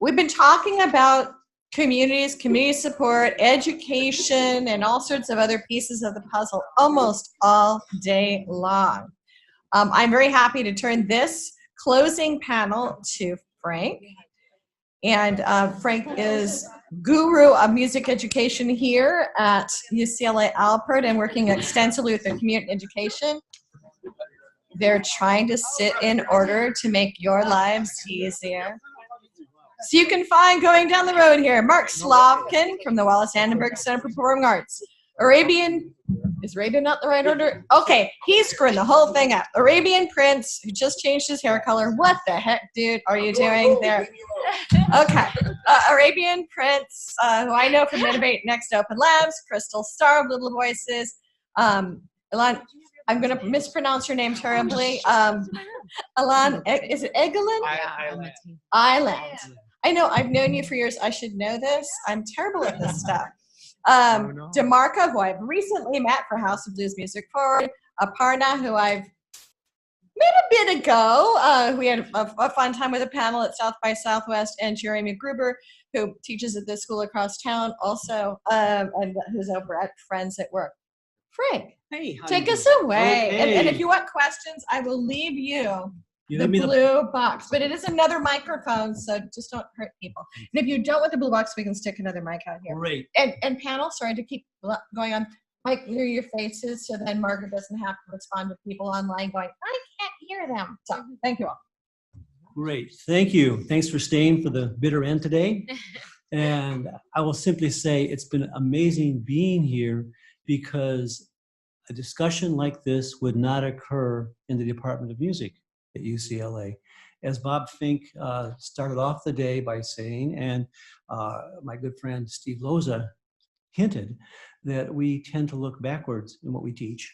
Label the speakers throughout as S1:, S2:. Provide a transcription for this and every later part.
S1: We've been talking about communities, community support, education, and all sorts of other pieces of the puzzle almost all day long. I'm very happy to turn this closing panel to Frank. And Frank is guru of music education here at UCLA Alpert and working extensively with the community education. They're trying to sit in order to make your lives easier. So you can find, going down the road here, Mark Slavkin from the Wallis Annenberg Center for Performing Arts. Is Arabian not the right order? Okay, he's screwing the whole thing up. Arabian Prince, who just changed his hair color. What the heck, dude, are you doing there? Okay, Arabian Prince, who I know from Innovate Next Open Labs, Crystal Starr, Little Voices. Ilaan, I'm going to mispronounce your name terribly. Ilaan, is it Egeland? Ilaan. I know, I've known you for years. I should know this. I'm terrible at this stuff. DeMarco, who I've recently met for House of Blues Music Forward. Aparna, who I've met a bit ago. We had a fun time with a panel at South by Southwest. And Jeremy Gruber, who teaches at this school across town also, and who's over at Friends at Work. Frank, hey, take us away. Okay. And if you want questions, I will leave you the blue box. But it is another microphone, so just don't hurt people. And if you don't want the blue box, we can stick another mic out here. Great. And panel, sorry to keep going on, mic near your faces so then Margaret doesn't have to respond to people online going, I can't hear them. So thank you all.
S2: Great. Thank you. Thanks for staying for the bitter end today. And I will simply say it's been amazing being here, because a discussion like this would not occur in the Department of Music at UCLA. As Bob Fink started off the day by saying, and my good friend Steve Loza hinted, that we tend to look backwards in what we teach.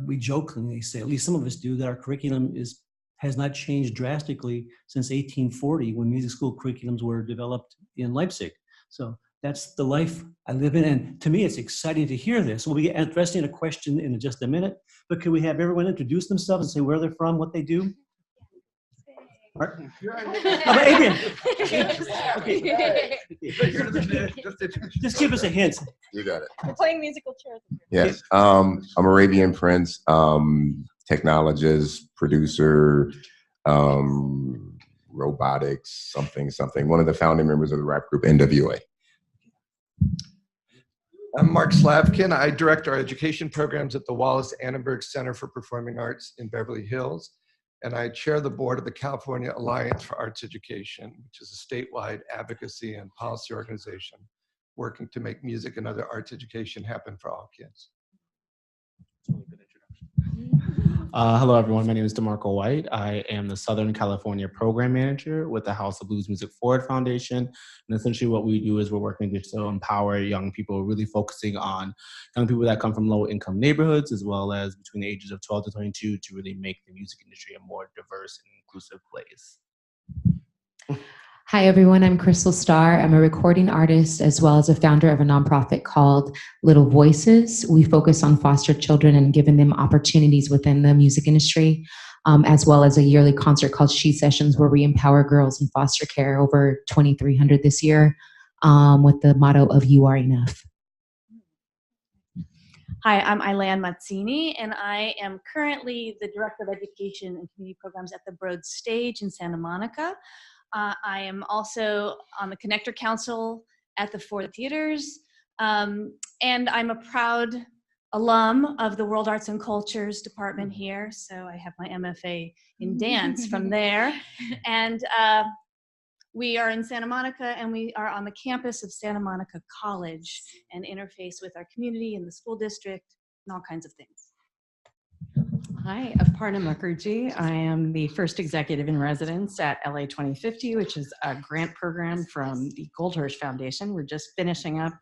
S2: We jokingly say, at least some of us do, that our curriculum has not changed drastically since 1840, when music school curriculums were developed in Leipzig. So that's the life I live in, and to me, it's exciting to hear this. We'll be addressing a question in just a minute, but can we have everyone introduce themselves and say where they're from, what they do? Mark? How about Adrian? Okay. Just give us a hint.
S3: You got it.
S1: We're playing musical chairs.
S3: Yes, I'm Arabian Prince, technologist, producer, robotics, something. One of the founding members of the rap group NWA.
S4: I'm Mark Slavkin. I direct our education programs at the Wallis Annenberg Center for Performing Arts in Beverly Hills, and I chair the board of the California Alliance for Arts Education, which is a statewide advocacy and policy organization working to make music and other arts education happen for all kids.
S5: Hello, everyone. My name is DeMarco White. I am the Southern California Program Manager with the House of Blues Music Forward Foundation. And essentially what we do is we're working to empower young people, really focusing on young people that come from low-income neighborhoods, as well as between the ages of 12 to 22, to really make the music industry a more diverse and inclusive place.
S6: Hi, everyone. I'm Crystal Starr. I'm a recording artist as well as a founder of a nonprofit called Little Voices. We focus on foster children and giving them opportunities within the music industry, as well as a yearly concert called She Sessions, where we empower girls in foster care, over 2,300 this year, with the motto of "You Are Enough."
S7: Hi, I'm Ilaan Mazzini, and I am currently the Director of Education and Community Programs at the Broad Stage in Santa Monica. I am also on the Connector Council at the Four Theaters, and I'm a proud alum of the World Arts and Cultures department here, so I have my MFA in dance from there. And we are in Santa Monica, and we are on the campus of Santa Monica College and interface with our community and the school district and all kinds of things.
S8: Hi, Aparna Mukherjee. I am the first executive in residence at LA 2050, which is a grant program from the Goldhirsch Foundation. We're just finishing up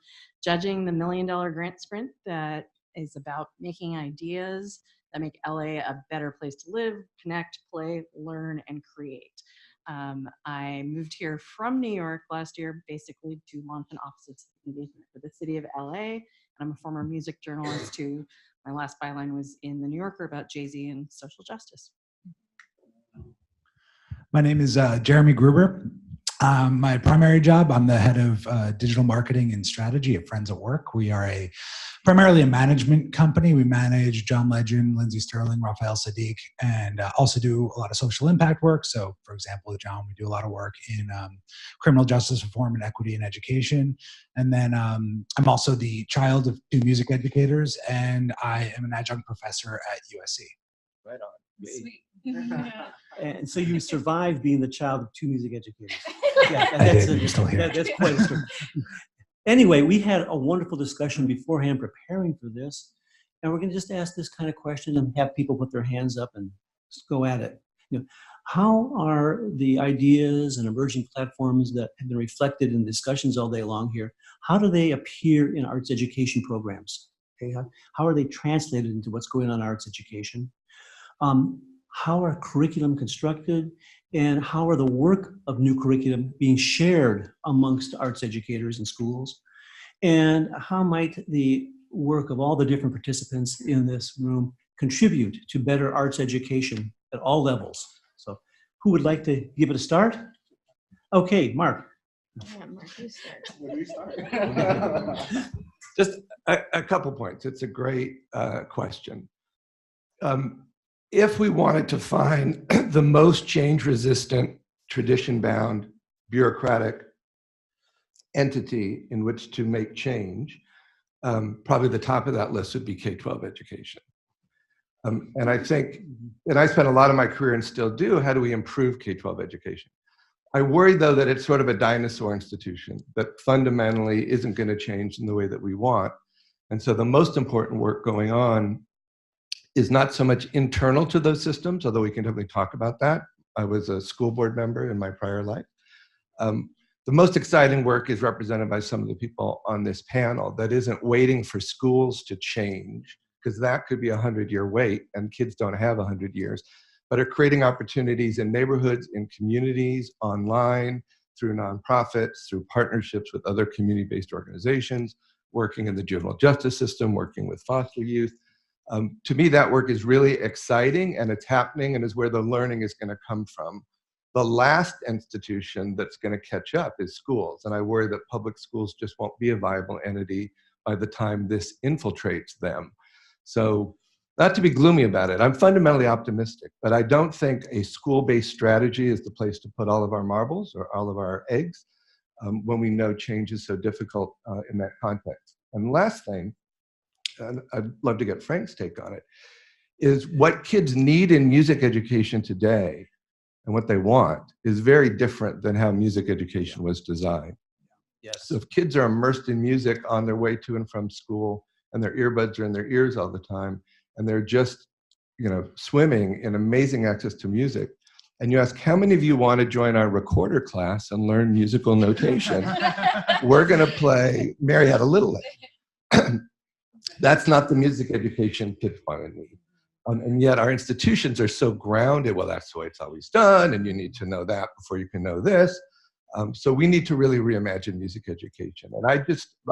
S8: judging the $1 million grant sprint that is about making ideas that make LA a better place to live, connect, play, learn, and create. I moved here from New York last year, basically to launch an office of engagement for the city of LA. And I'm a former music journalist who, my last byline was in the New Yorker about Jay-Z and social justice.
S9: My name is Jeremy Gruber. My primary job, I'm the head of digital marketing and strategy at Friends at Work. We are primarily a management company. We manage John Legend, Lindsay Sterling, Raphael Sadiq, and also do a lot of social impact work. So, for example, with John, we do a lot of work in criminal justice reform and equity in education. And then I'm also the child of 2 music educators, and I am an adjunct professor at USC.
S3: Right on.
S1: Sweet.
S2: And so you survived being the child of 2 music educators. Yeah,
S9: I did. You're still here.
S2: That's quite a story. Anyway, we had a wonderful discussion beforehand preparing for this, and we're going to just ask this kind of question and have people put their hands up and just go at it. How are the ideas and emerging platforms that have been reflected in discussions all day long here, how do they appear in arts education programs? Okay, how are they translated into what's going on in arts education? How are curriculum constructed, and how are the work of new curriculum being shared amongst arts educators in schools? And how might the work of all the different participants in this room contribute to better arts education at all levels? So who would like to give it a start? Okay, Mark.
S1: Yeah, Mark, you start.
S4: Just a couple points. It's a great question. If we wanted to find the most change-resistant, tradition-bound, bureaucratic entity in which to make change, probably the top of that list would be K-12 education. And I think, and I spent a lot of my career and still do, how do we improve K-12 education? I worry, though, that it's sort of a dinosaur institution that fundamentally isn't going to change in the way that we want. And so the most important work going on is not so much internal to those systems, although we can definitely talk about that. I was a school board member in my prior life. The most exciting work is represented by some of the people on this panel that isn't waiting for schools to change, because that could be a 100-year wait, and kids don't have 100 years, but are creating opportunities in neighborhoods, in communities, online, through nonprofits, through partnerships with other community-based organizations, working in the juvenile justice system, working with foster youth. To me, that work is really exciting, and it's happening, and is where the learning is going to come from. The last institution that's going to catch up is schools, and I worry that public schools just won't be a viable entity by the time this infiltrates them. So, not to be gloomy about it, I'm fundamentally optimistic, but I don't think a school-based strategy is the place to put all of our marbles or all of our eggs when we know change is so difficult in that context. And the last thing, and I'd love to get Frank's take on it, is what kids need in music education today and what they want is very different than how music education was designed.
S2: Yes.
S4: So if kids are immersed in music on their way to and from school, and their earbuds are in their ears all the time, and they're just, swimming in amazing access to music, and you ask, how many of you want to join our recorder class and learn musical notation? We're going to play Mary Had a Little Lamb. That's not the music education kids want to need. And yet our institutions are so grounded, well, that's the way it's always done, and you need to know that before you can know this. So we need to really reimagine music education. And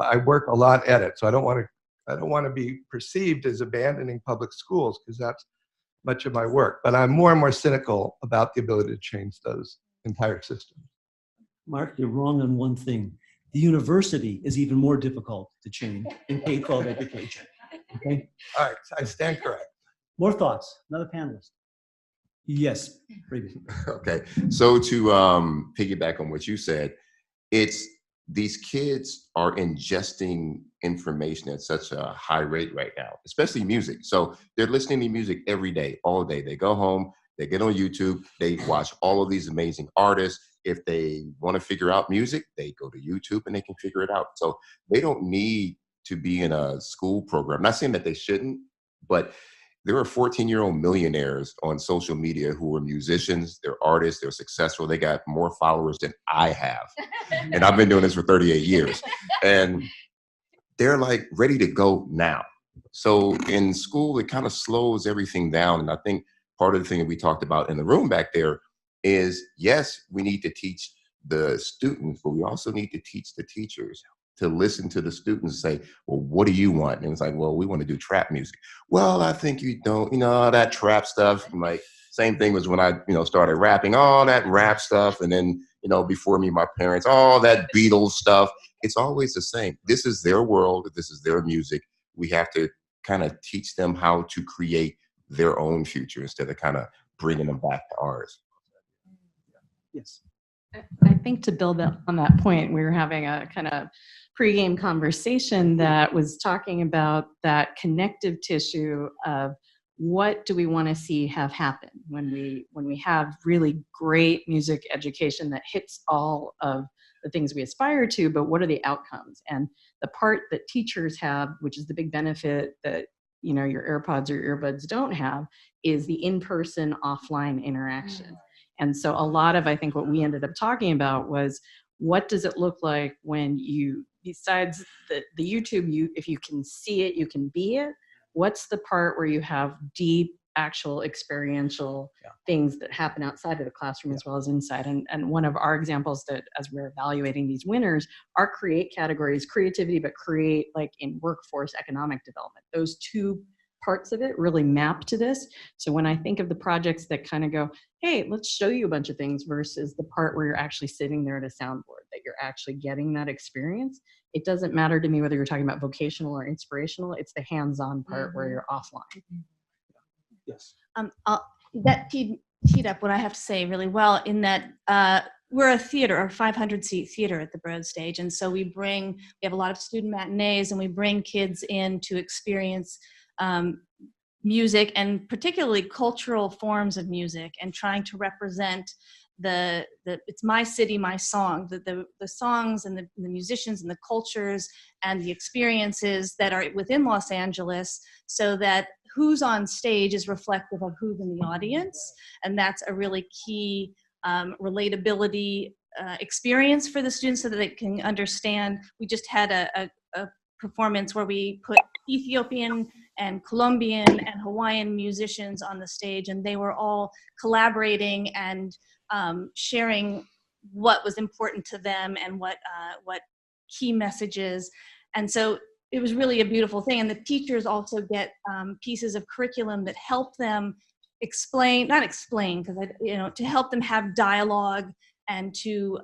S4: I work a lot at it, so I don't want to be perceived as abandoning public schools, because that's much of my work. But I'm more and more cynical about the ability to change those entire systems.
S2: Mark, you're wrong on one thing. The university is even more difficult to change in K-12 education. Okay?
S4: All right, I stand correct.
S2: More thoughts? Another panelist? Yes.
S3: Okay, so to piggyback on what you said, these kids are ingesting information at such a high rate right now, especially music. So they're listening to music every day, all day. They go home, they get on YouTube, they watch all of these amazing artists. If they want to figure out music, they go to YouTube and they can figure it out. So they don't need to be in a school program. I'm not saying that they shouldn't, but there are 14-year-old millionaires on social media who are musicians, they're artists, they're successful. They got more followers than I have. And I've been doing this for 38 years. And they're like ready to go now. So in school, it kind of slows everything down. And I think part of the thing that we talked about in the room back there is, yes, we need to teach the students, but we also need to teach the teachers to listen to the students and say, well, what do you want? And it's like, well, we want to do trap music. Well, I think you don't, that trap stuff. I'm like, Same thing was when I, started rapping, all that rap stuff. And then, before me, my parents, all that Beatles stuff. It's always the same. This is their world. This is their music. We have to kind of teach them how to create their own future instead of kind of bringing them back to ours.
S2: Yes.
S8: I think to build on that point, we were having a kind of pregame conversation that was talking about that connective tissue of what do we want to see have happen when we have really great music education that hits all of the things we aspire to, but what are the outcomes? And the part that teachers have, which is the big benefit that your AirPods or earbuds don't have, is the in-person offline interaction. And so a lot of, I think, what we ended up talking about was, what does it look like when you, besides the YouTube, if you can see it, you can be it. What's the part where you have deep, actual experiential things that happen outside of the classroom as well as inside? And one of our examples that, as we're evaluating these winners, our create categories, creativity, but create like in workforce economic development. Those two parts of it really map to this. So when I think of the projects that kind of go, hey, let's show you a bunch of things, versus the part where you're actually sitting there at a soundboard, that you're actually getting that experience. It doesn't matter to me whether you're talking about vocational or inspirational. It's the hands-on part where you're offline.
S2: Yes.
S7: That teed up what I have to say really well, in that we're a theater, a 500-seat theater at the Broad Stage. And so we have a lot of student matinees, and we bring kids in to experience music, and particularly cultural forms of music, and trying to represent the it's my city, my song, the songs and the musicians and the cultures and the experiences that are within Los Angeles, so that who's on stage is reflective of who's in the audience. And that's a really key relatability experience for the students, so that they can understand. We just had a performance where we put Ethiopian and Colombian and Hawaiian musicians on the stage, and they were all collaborating and sharing what was important to them and what key messages. And so it was really a beautiful thing. And the teachers also get pieces of curriculum that help them to help them have dialogue and to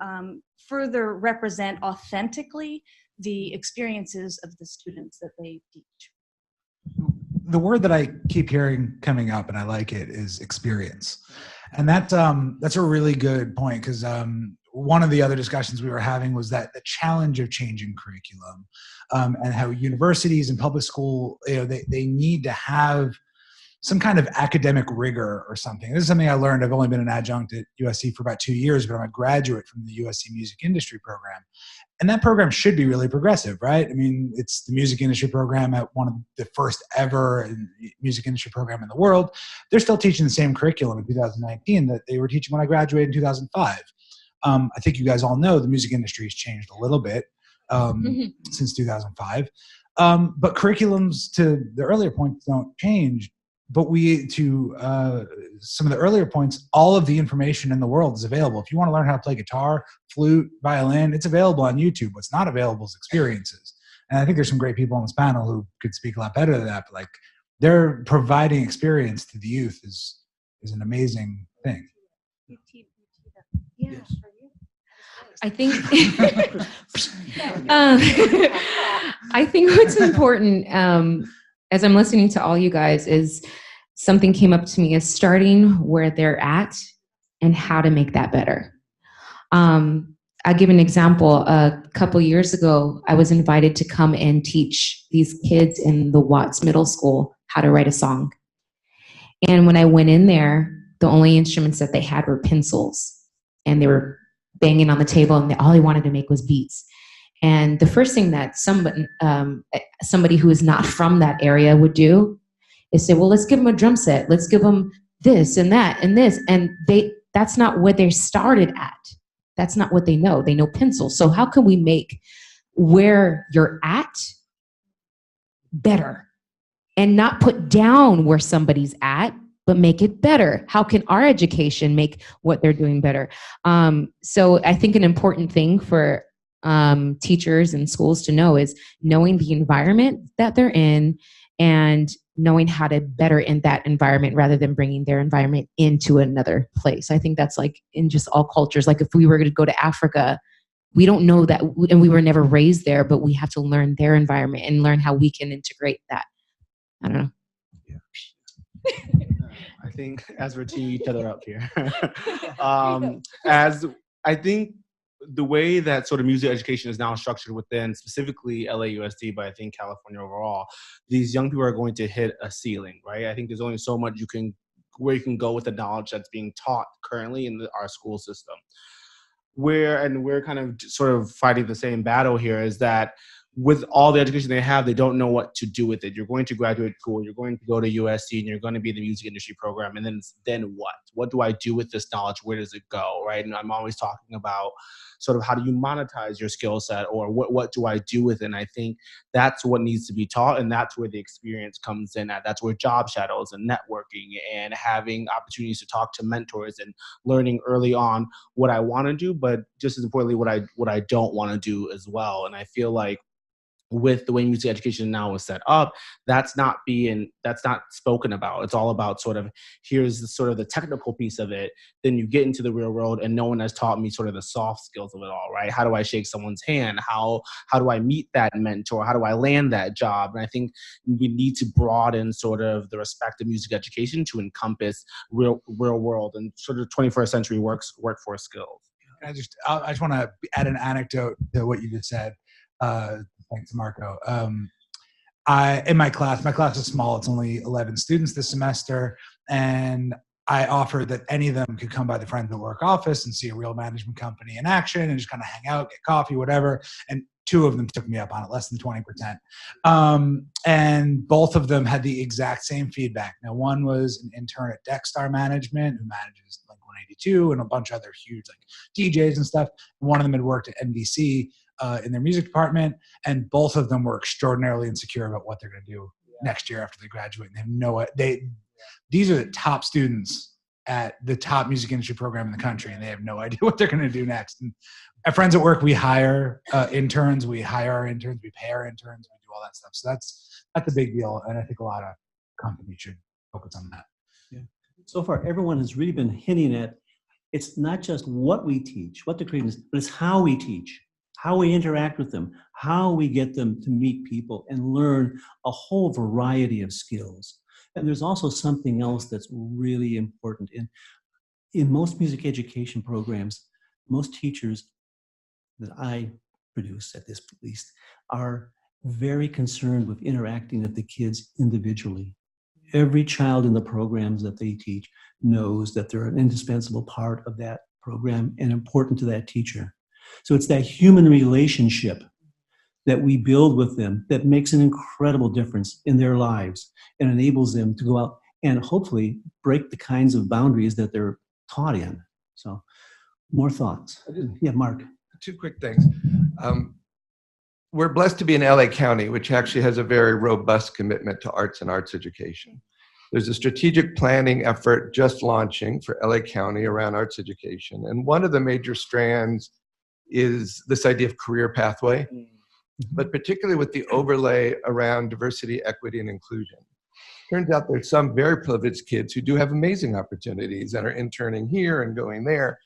S7: further represent authentically the experiences of the students that they teach.
S9: The word that I keep hearing coming up, and I like it, is experience. And that's a really good point, because one of the other discussions we were having was that the challenge of changing curriculum, and how universities and public school, they need to have some kind of academic rigor or something. This is something I learned. I've only been an adjunct at USC for about 2 years, but I'm a graduate from the USC Music Industry Program. And that program should be really progressive, right? I mean, it's the music industry program at one of the first ever music industry program in the world. They're still teaching the same curriculum in 2019 that they were teaching when I graduated in 2005. I think you guys all know the music industry has changed a little bit since 2005. But curriculums, to the earlier points, don't change. But some of the earlier points, all of the information in the world is available. If you want to learn how to play guitar, flute, violin, it's available on YouTube. What's not available is experiences. And I think there's some great people on this panel who could speak a lot better than that. But like, they're providing experience to the youth is an amazing thing.
S6: Yeah. I think I think what's important as I'm listening to all you guys is something came up to me, is starting where they're at and how to make that better. I'll give an example. A couple years ago, I was invited to come and teach these kids in the Watts Middle School how to write a song. And when I went in there, the only instruments that they had were pencils, and they were banging on the table, and all they wanted to make was beats. And the first thing that somebody who is not from that area would do is say, well, let's give them a drum set. Let's give them this and that and this. And that's not what they started at. That's not what they know. They know pencils. So how can we make where you're at better and not put down where somebody's at, but make it better? How can our education make what they're doing better? So I think an important thing for teachers and schools to know is knowing the environment that they're in and knowing how to better in that environment rather than bringing their environment into another place. I think that's like in just all cultures. Like if we were going to go to Africa, we don't know that, and we were never raised there, but we have to learn their environment and learn how we can integrate that. I don't know.
S5: I think as we're teaming each other up here, as I think the way that sort of music education is now structured within specifically LAUSD, but I think California overall, these young people are going to hit a ceiling, right? I think there's only so much where you can go with the knowledge that's being taught currently in our school system. We're kind of sort of fighting the same battle here, is that with all the education they have, they don't know what to do with it. You're going to graduate school, you're going to go to USC, and you're going to be in the music industry program, and then what? What do I do with this knowledge? Where does it go, right? And I'm always talking about sort of how do you monetize your skill set, or what do I do with it? And I think that's what needs to be taught, and that's where the experience comes in at. That's where job shadows and networking and having opportunities to talk to mentors and learning early on what I want to do, but just as importantly, what I don't want to do as well. And I feel like with the way music education now is set up, that's not spoken about. It's all about sort of, here's the sort of the technical piece of it. Then you get into the real world, and no one has taught me sort of the soft skills of it all, right? How do I shake someone's hand? How do I meet that mentor? How do I land that job? And I think we need to broaden sort of the respect of music education to encompass real world and sort of 21st century workforce skills.
S9: I just want to add an anecdote to what you just said. Thanks, DeMarco. In my class is small. It's only 11 students this semester. And I offered that any of them could come by the Friends at Work office and see a real management company in action and just kind of hang out, get coffee, whatever. And 2 of them took me up on it, less than 20%. And both of them had the exact same feedback. Now, one was an intern at Starr Management who manages like 182 and a bunch of other huge like DJs and stuff. One of them had worked at NBC in their music department, and both of them were extraordinarily insecure about what they're going to do next year after they graduate. And they have no, these are the top students at the top music industry program in the country, and they have no idea what they're going to do next. And at Friends at Work, we hire interns, we hire our interns, we pay our interns, we do all that stuff. So that's a big deal, and I think a lot of companies should focus on that.
S2: Yeah. So far, everyone has really been hinting at, it's not just what we teach, what the curriculum is, but it's how we teach, how we interact with them, how we get them to meet people and learn a whole variety of skills. And there's also something else that's really important. In most music education programs, most teachers that I produce, at this least, are very concerned with interacting with the kids individually. Every child in the programs that they teach knows that they're an indispensable part of that program and important to that teacher. So it's that human relationship that we build with them that makes an incredible difference in their lives and enables them to go out and hopefully break the kinds of boundaries that they're taught in. So more thoughts. Yeah, Mark.
S4: 2 quick things. We're blessed to be in LA County, which actually has a very robust commitment to arts and arts education. There's a strategic planning effort just launching for LA County around arts education. And one of the major strands is this idea of career pathway, but particularly with the overlay around diversity, equity, and inclusion. Turns out there's some very privileged kids who do have amazing opportunities and are interning here and going there.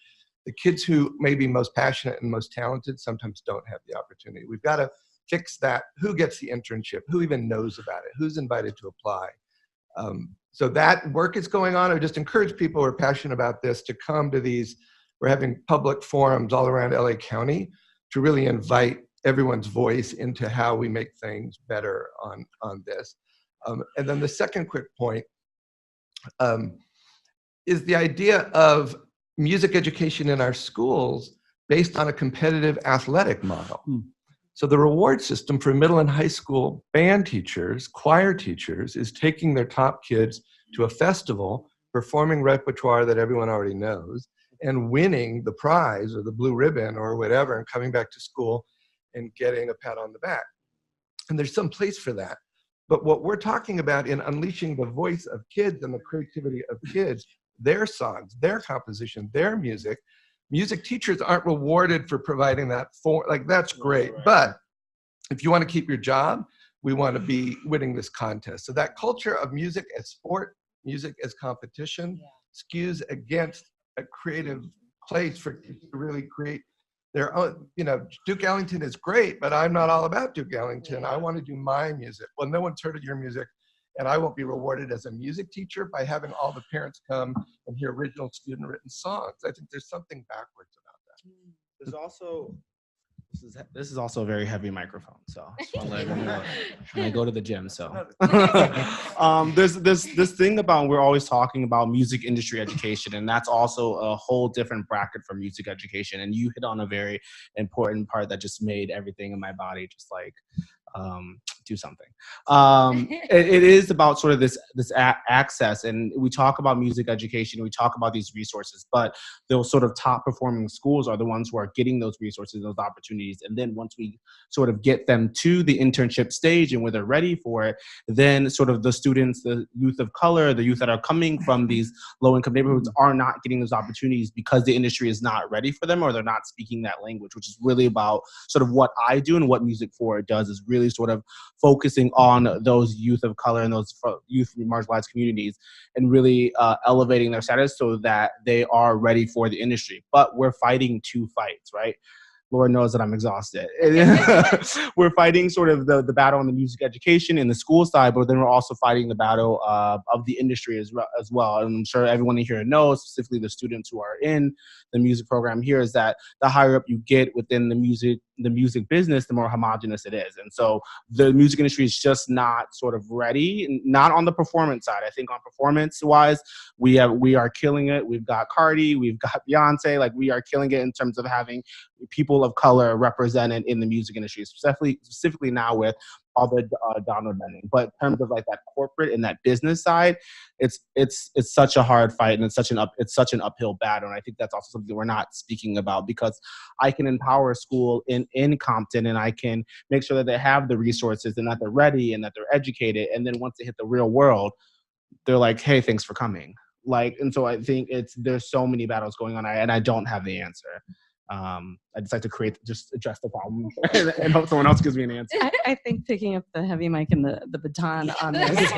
S4: The kids who may be most passionate and most talented sometimes don't have the opportunity. We've got to fix that. Who gets the internship? Who even knows about it? Who's invited to apply? So that work is going on. I would just encourage people who are passionate about this to come to these. We're having public forums all around LA County to really invite everyone's voice into how we make things better on this. And then the second quick point is the idea of music education in our schools based on a competitive athletic model. So the reward system for middle and high school band teachers, choir teachers, is taking their top kids to a festival, performing repertoire that everyone already knows, and winning the prize or the blue ribbon or whatever, and coming back to school and getting a pat on the back. And there's some place for that. But what we're talking about in unleashing the voice of kids and the creativity of kids, their songs, their composition, their music teachers aren't rewarded for providing that for, like, that's great. But if you want to keep your job, we want to be winning this contest. So that culture of music as sport, music as competition, skews against a creative place for kids to really create their own. Duke Ellington is great, but I'm not all about Duke Ellington. I want to do my music. Well, no one's heard of your music, and I won't be rewarded as a music teacher by having all the parents come and hear original student-written songs. I think there's something backwards about that.
S5: There's also, this is also a very heavy microphone, so I just wanna let everyone know. And I go to the gym, so. There's this thing about, we're always talking about music industry education, and that's also a whole different bracket for music education. And you hit on a very important part that just made everything in my body just like, do something. It is about sort of this access, and we talk about music education, we talk about these resources, but those sort of top performing schools are the ones who are getting those resources, those opportunities. And then once we sort of get them to the internship stage and where they're ready for it, then sort of the students, the youth of color, the youth that are coming from these low income neighborhoods are not getting those opportunities because the industry is not ready for them, or they're not speaking that language, which is really about sort of what I do and what Music For It does, is really sort of focusing on those youth of color and those youth marginalized communities, and really elevating their status so that they are ready for the industry. But we're fighting two fights, right? Lord knows that I'm exhausted. We're fighting sort of the battle on the music education and the school side, but then we're also fighting the battle of the industry as well. And I'm sure everyone here knows, specifically the students who are in the music program here, is that the higher up you get within the music business, the more homogenous it is. And so the music industry is just not sort of ready, not on the performance side. I think on performance wise, we are killing it. We've got Cardi, we've got Beyonce, like we are killing it in terms of having people of color represented in the music industry, specifically now with all the download bending. But in terms of like that corporate and that business side, it's such a hard fight, and it's such an uphill battle. And I think that's also something we're not speaking about, because I can empower a school in Compton, and I can make sure that they have the resources and that they're ready and that they're educated. And then once they hit the real world, they're like, hey, thanks for coming. And so I think there's so many battles going on, and I don't have the answer. I just like to just address the problem and hope someone else gives me an answer.
S8: I think picking up the heavy mic and the baton on this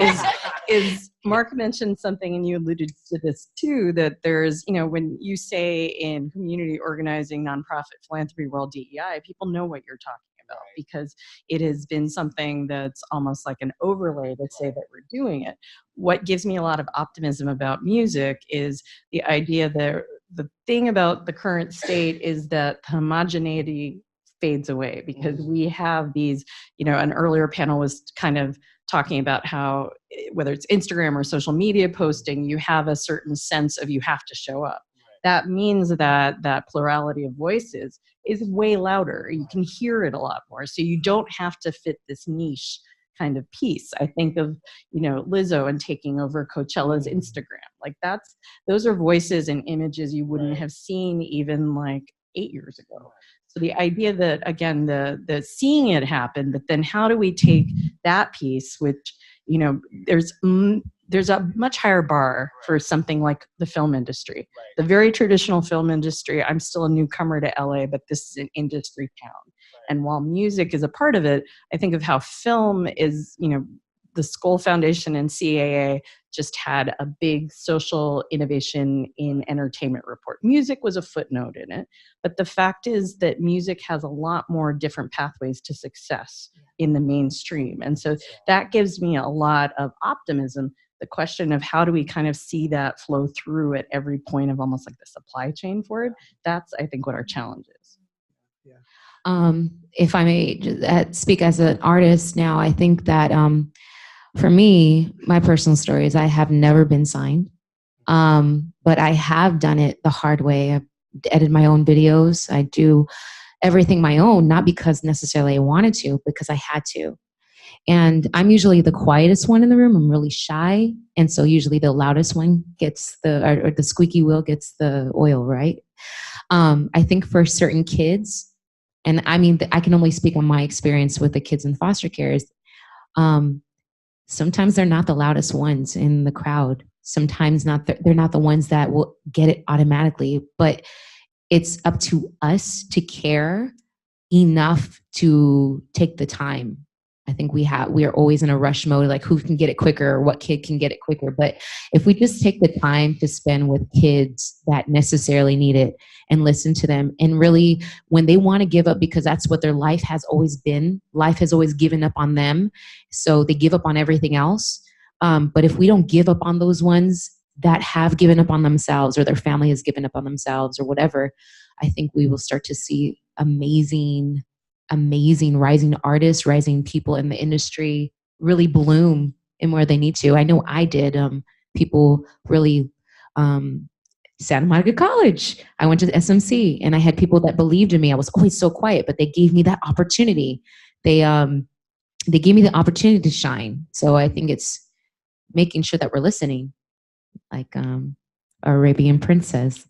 S8: is Mark mentioned something, and you alluded to this too, that there's, when you say in community organizing, nonprofit, philanthropy world, DEI, people know what you're talking about, because it has been something that's almost like an overlay to say that we're doing it. What gives me a lot of optimism about music is the idea that the thing about the current state is that homogeneity fades away, because we have these, an earlier panel was kind of talking about how, whether it's Instagram or social media posting, you have a certain sense of you have to show up. That means that plurality of voices is way louder. You can hear it a lot more. So you don't have to fit this niche kind of piece. I think of, Lizzo and taking over Coachella's Instagram. Like those are voices and images you wouldn't have seen even like 8 years ago. So the idea that, again, the seeing it happen, but then how do we take that piece, which, there's a much higher bar for something like the film industry. The very traditional film industry, I'm still a newcomer to LA, but this is an industry town. And while music is a part of it, I think of how film is, the Skoll Foundation and CAA just had a big social innovation in entertainment report. Music was a footnote in it, but the fact is that music has a lot more different pathways to success in the mainstream. And so that gives me a lot of optimism. The question of how do we kind of see that flow through at every point of almost like the supply chain for it, that's, I think, what our challenge is.
S6: If I may just speak as an artist now, I think that for me, my personal story is I have never been signed, but I have done it the hard way. I've edited my own videos. I do everything my own, not because necessarily I wanted to, because I had to. And I'm usually the quietest one in the room. I'm really shy. And so usually the loudest one gets or the squeaky wheel gets the oil, right? I think for certain kids, and I mean, I can only speak on my experience with the kids in foster care, is sometimes they're not the loudest ones in the crowd. Sometimes they're not the ones that will get it automatically, but it's up to us to care enough to take the time I think we are always in a rush mode, like who can get it quicker or what kid can get it quicker. But if we just take the time to spend with kids that necessarily need it and listen to them, and really when they want to give up, because that's what their life has always been, life has always given up on them. So they give up on everything else. But if we don't give up on those ones that have given up on themselves, or their family has given up on themselves or whatever, I think we will start to see amazing rising artists, rising people in the industry really bloom in where they need to. I know I did. People really, Santa Monica College, I went to the SMC and I had people that believed in me. I was always so quiet, but they gave me that opportunity. They gave me the opportunity to shine. So I think it's making sure that we're listening, like Arabian Prince says.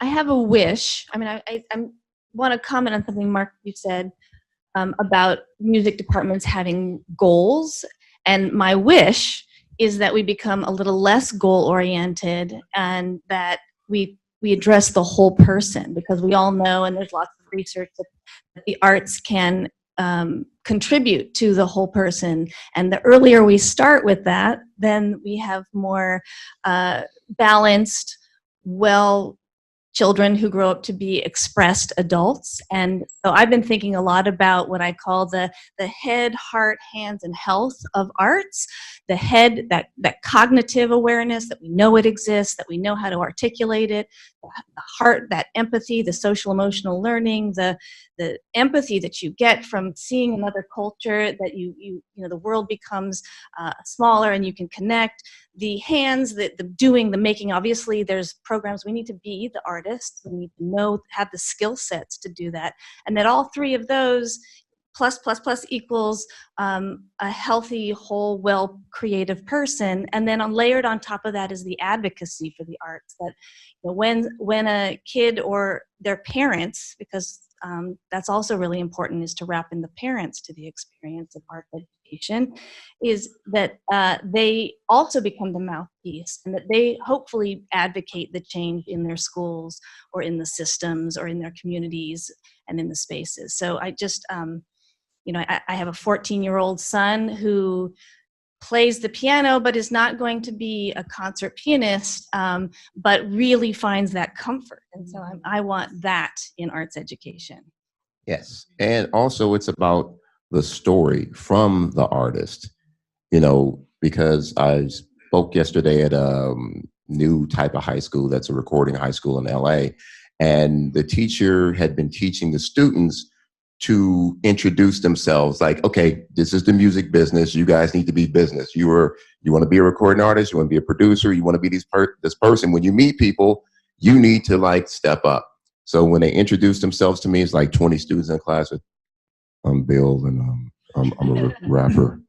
S7: I have a wish. I mean, I want to comment on something, Mark, you said about music departments having goals. And my wish is that we become a little less goal-oriented and that we address the whole person, because we all know, and there's lots of research, that the arts can contribute to the whole person. And the earlier we start with that, then we have more balanced, children who grow up to be expressed adults. And so I've been thinking a lot about what I call the head, heart, hands, and health of arts. The head, that cognitive awareness, that we know it exists, that we know how to articulate it. The heart, that empathy, the social emotional learning, the empathy that you get from seeing another culture, that you know, the world becomes smaller and you can connect. The hands, the doing, the making. Obviously, there's programs. We need to be the artists. We need to know, have the skill sets to do that. And that all three of those plus equals a healthy, whole, creative person. And then layered on top of that is the advocacy for the arts. That, you know, when a kid or their parents, because that's also really important, is to wrap in the parents to the experience of art education, is that they also become the mouthpiece, and that they hopefully advocate the change in their schools or in the systems or in their communities and in the spaces. So I just, you know, I have a 14-year-old son who plays the piano but is not going to be a concert pianist, but really finds that comfort. And so I want that in arts education.
S3: Yes. And also it's about the story from the artist, you know, because I spoke yesterday at a new type of high school that's a recording high school in LA. And the teacher had been teaching the students to introduce themselves, like, okay, this is the music business. You guys need to be business. You want to be a recording artist. You want to be a producer. You want to be this person. When you meet people, you need to like step up. So when they introduced themselves to me, it's like 20 students in class. I'm Bill, and I'm a rapper.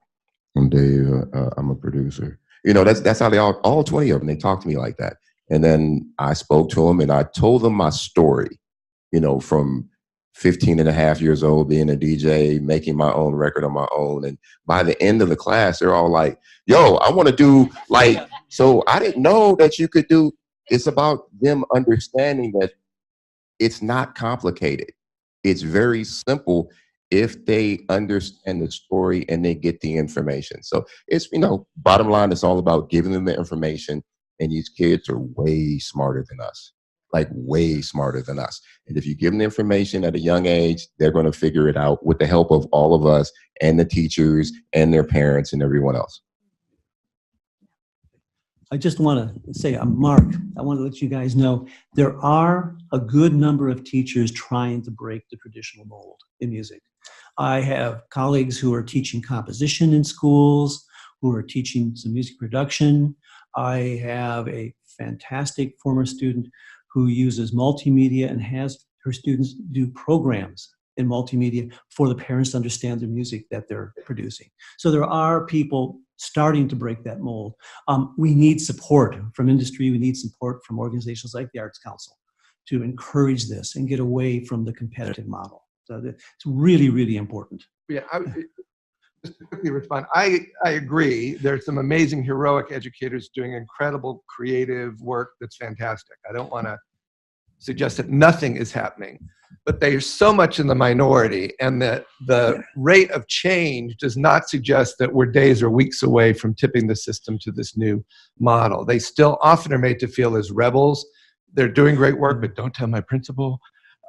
S3: I'm Dave. I'm a producer. You know, that's how they all 20 of them. They talk to me like that. And then I spoke to them and I told them my story. You know, from 15 and a half years old, being a DJ, making my own record on my own. And by the end of the class, they're all like, yo, I want to do like, so I didn't know that you could do. It's about them understanding that it's not complicated. It's very simple if they understand the story and they get the information. So it's, you know, bottom line, it's all about giving them the information. And these kids are way smarter than us. Like way smarter than us. And if you give them the information at a young age, they're going to figure it out with the help of all of us and the teachers and their parents and everyone else.
S2: I just want to say, Mark, I want to let you guys know there are a good number of teachers trying to break the traditional mold in music. I have colleagues who are teaching composition in schools, who are teaching some music production. I have a fantastic former student who uses multimedia and has her students do programs in multimedia for the parents to understand the music that they're producing. So there are people starting to break that mold. We need support from industry. We need support from organizations like the Arts Council to encourage this and get away from the competitive model. So it's really, really important.
S4: Yeah, just to quickly respond, I agree. There's some amazing heroic educators doing incredible creative work that's fantastic. I don't want to suggest that nothing is happening. But they are so much in the minority, and that the rate of change does not suggest that we're days or weeks away from tipping the system to this new model. They still often are made to feel as rebels. They're doing great work, but don't tell my principal.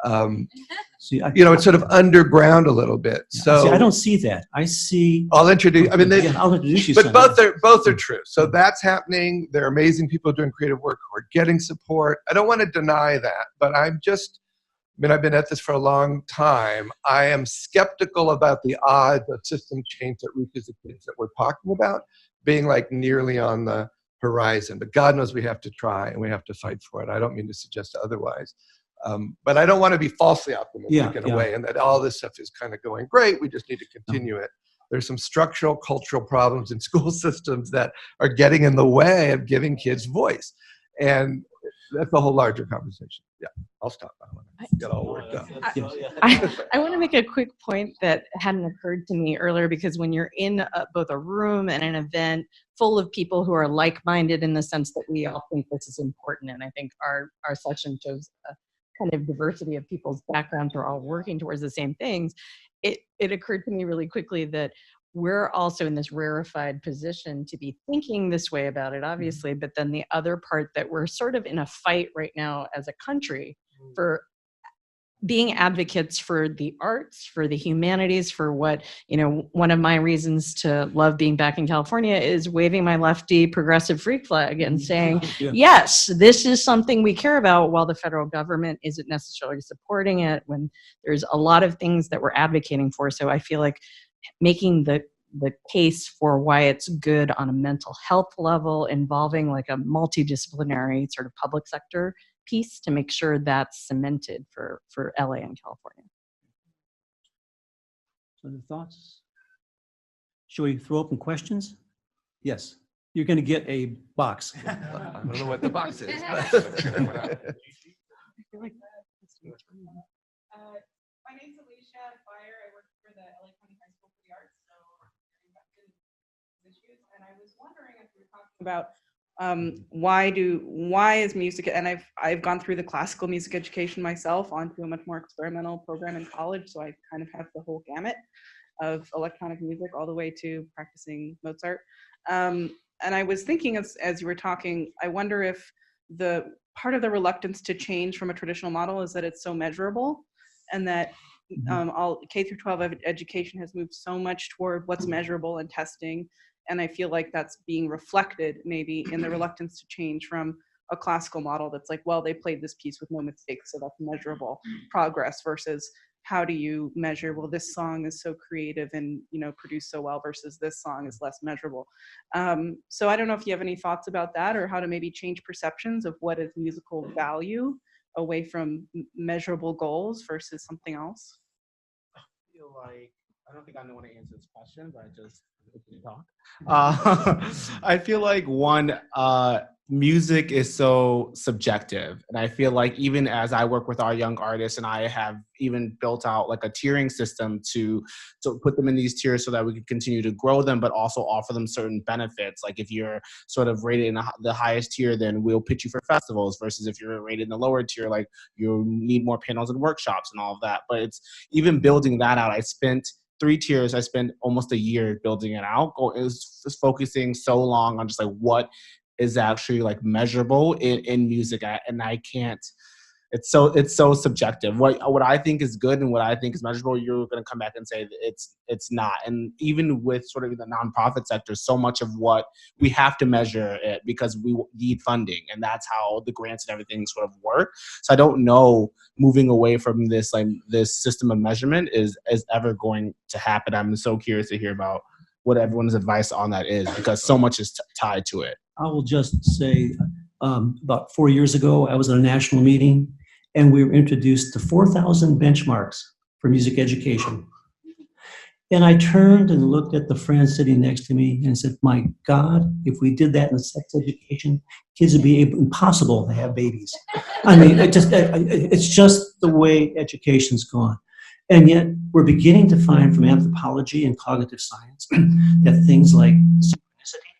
S4: It's sort of underground a little bit. So
S2: see, I don't see that. I see.
S4: I'll introduce. I mean,
S2: I'll introduce you.
S4: But both are true. So that's happening. There are amazing people doing creative work who are getting support. I don't want to deny that, but I've been at this for a long time. I am skeptical about the odds of system change that reaches the kids that we're talking about being like nearly on the horizon. But God knows we have to try and we have to fight for it. I don't mean to suggest otherwise. But I don't want to be falsely optimistic in a way, and that all this stuff is kind of going great. We just need to continue it. There's some structural, cultural problems in school systems that are getting in the way of giving kids voice. And that's a whole larger conversation. Yeah, I'll stop. I don't want to get all worked up.
S8: I want to make a quick point that hadn't occurred to me earlier, because when you're in both a room and an event full of people who are like-minded in the sense that we all think this is important, and I think our session shows a kind of diversity of people's backgrounds who are all working towards the same things, it occurred to me really quickly that we're also in this rarefied position to be thinking this way about it, obviously, but then the other part that we're sort of in a fight right now as a country for being advocates for the arts, for the humanities, for what, one of my reasons to love being back in California is waving my lefty progressive freak flag and saying, yes, this is something we care about, while the federal government isn't necessarily supporting it, when there's a lot of things that we're advocating for. So I feel like making the case for why it's good on a mental health level, involving like a multidisciplinary sort of public sector piece to make sure that's cemented for LA and California.
S2: Other thoughts? Shall we throw open questions? Yes. You're going to get a box.
S4: I don't know what the box is.
S10: My name's Alicia Fire. I work for the LA County High School for the Arts, so I'm invested in these issues. And I was wondering if we were talking about why is music, and I've gone through the classical music education myself onto a much more experimental program in college, so I kind of have the whole gamut of electronic music all the way to practicing Mozart. And I was thinking as you were talking, I wonder if the part of the reluctance to change from a traditional model is that it's so measurable, and that all K through 12 education has moved so much toward what's measurable and testing. And I feel like that's being reflected maybe in the reluctance to change from a classical model that's like, well, they played this piece with no mistakes, so that's measurable progress, versus how do you measure, well, this song is so creative and produced so well versus this song is less measurable. So I don't know if you have any thoughts about that, or how to maybe change perceptions of what is musical value away from measurable goals versus something else.
S5: I feel like, I don't think I know how to answer this question, but I just talk. I feel like music is so subjective, and I feel like even as I work with our young artists, and I have even built out like a tiering system to put them in these tiers so that we can continue to grow them, but also offer them certain benefits. Like if you're sort of rated in the highest tier, then we'll pitch you for festivals, versus if you're rated in the lower tier, like you need more panels and workshops and all of that. But it's even building that out. I spent 3 tiers. I spent almost a year building it out. It was just focusing so long on just like what is actually like measurable in music, and I can't. It's so subjective. What I think is good and what I think is measurable, you're going to come back and say that it's not. And even with sort of the nonprofit sector, so much of what we have to measure it because we need funding, and that's how the grants and everything sort of work. So I don't know, moving away from this system of measurement is ever going to happen. I'm so curious to hear about what everyone's advice on that is, because so much is tied to it.
S2: I will just say, about 4 years ago, I was at a national meeting, and we were introduced to 4,000 benchmarks for music education. And I turned and looked at the friend sitting next to me and said, my God, if we did that in sex education, kids would be impossible to have babies. I mean, it's just the way education's gone. And yet we're beginning to find from anthropology and cognitive science that things like synchronicity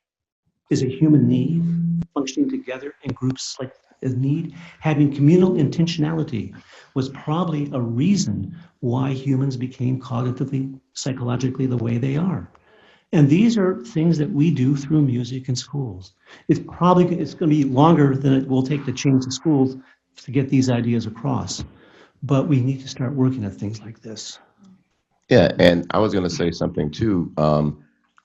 S2: is a human need, functioning together in groups like Having communal intentionality was probably a reason why humans became cognitively, psychologically the way they are. And these are things that we do through music in schools. It's going to be longer than it will take to change the schools to get these ideas across. But we need to start working at things like this.
S3: Yeah, and I was going to say something too.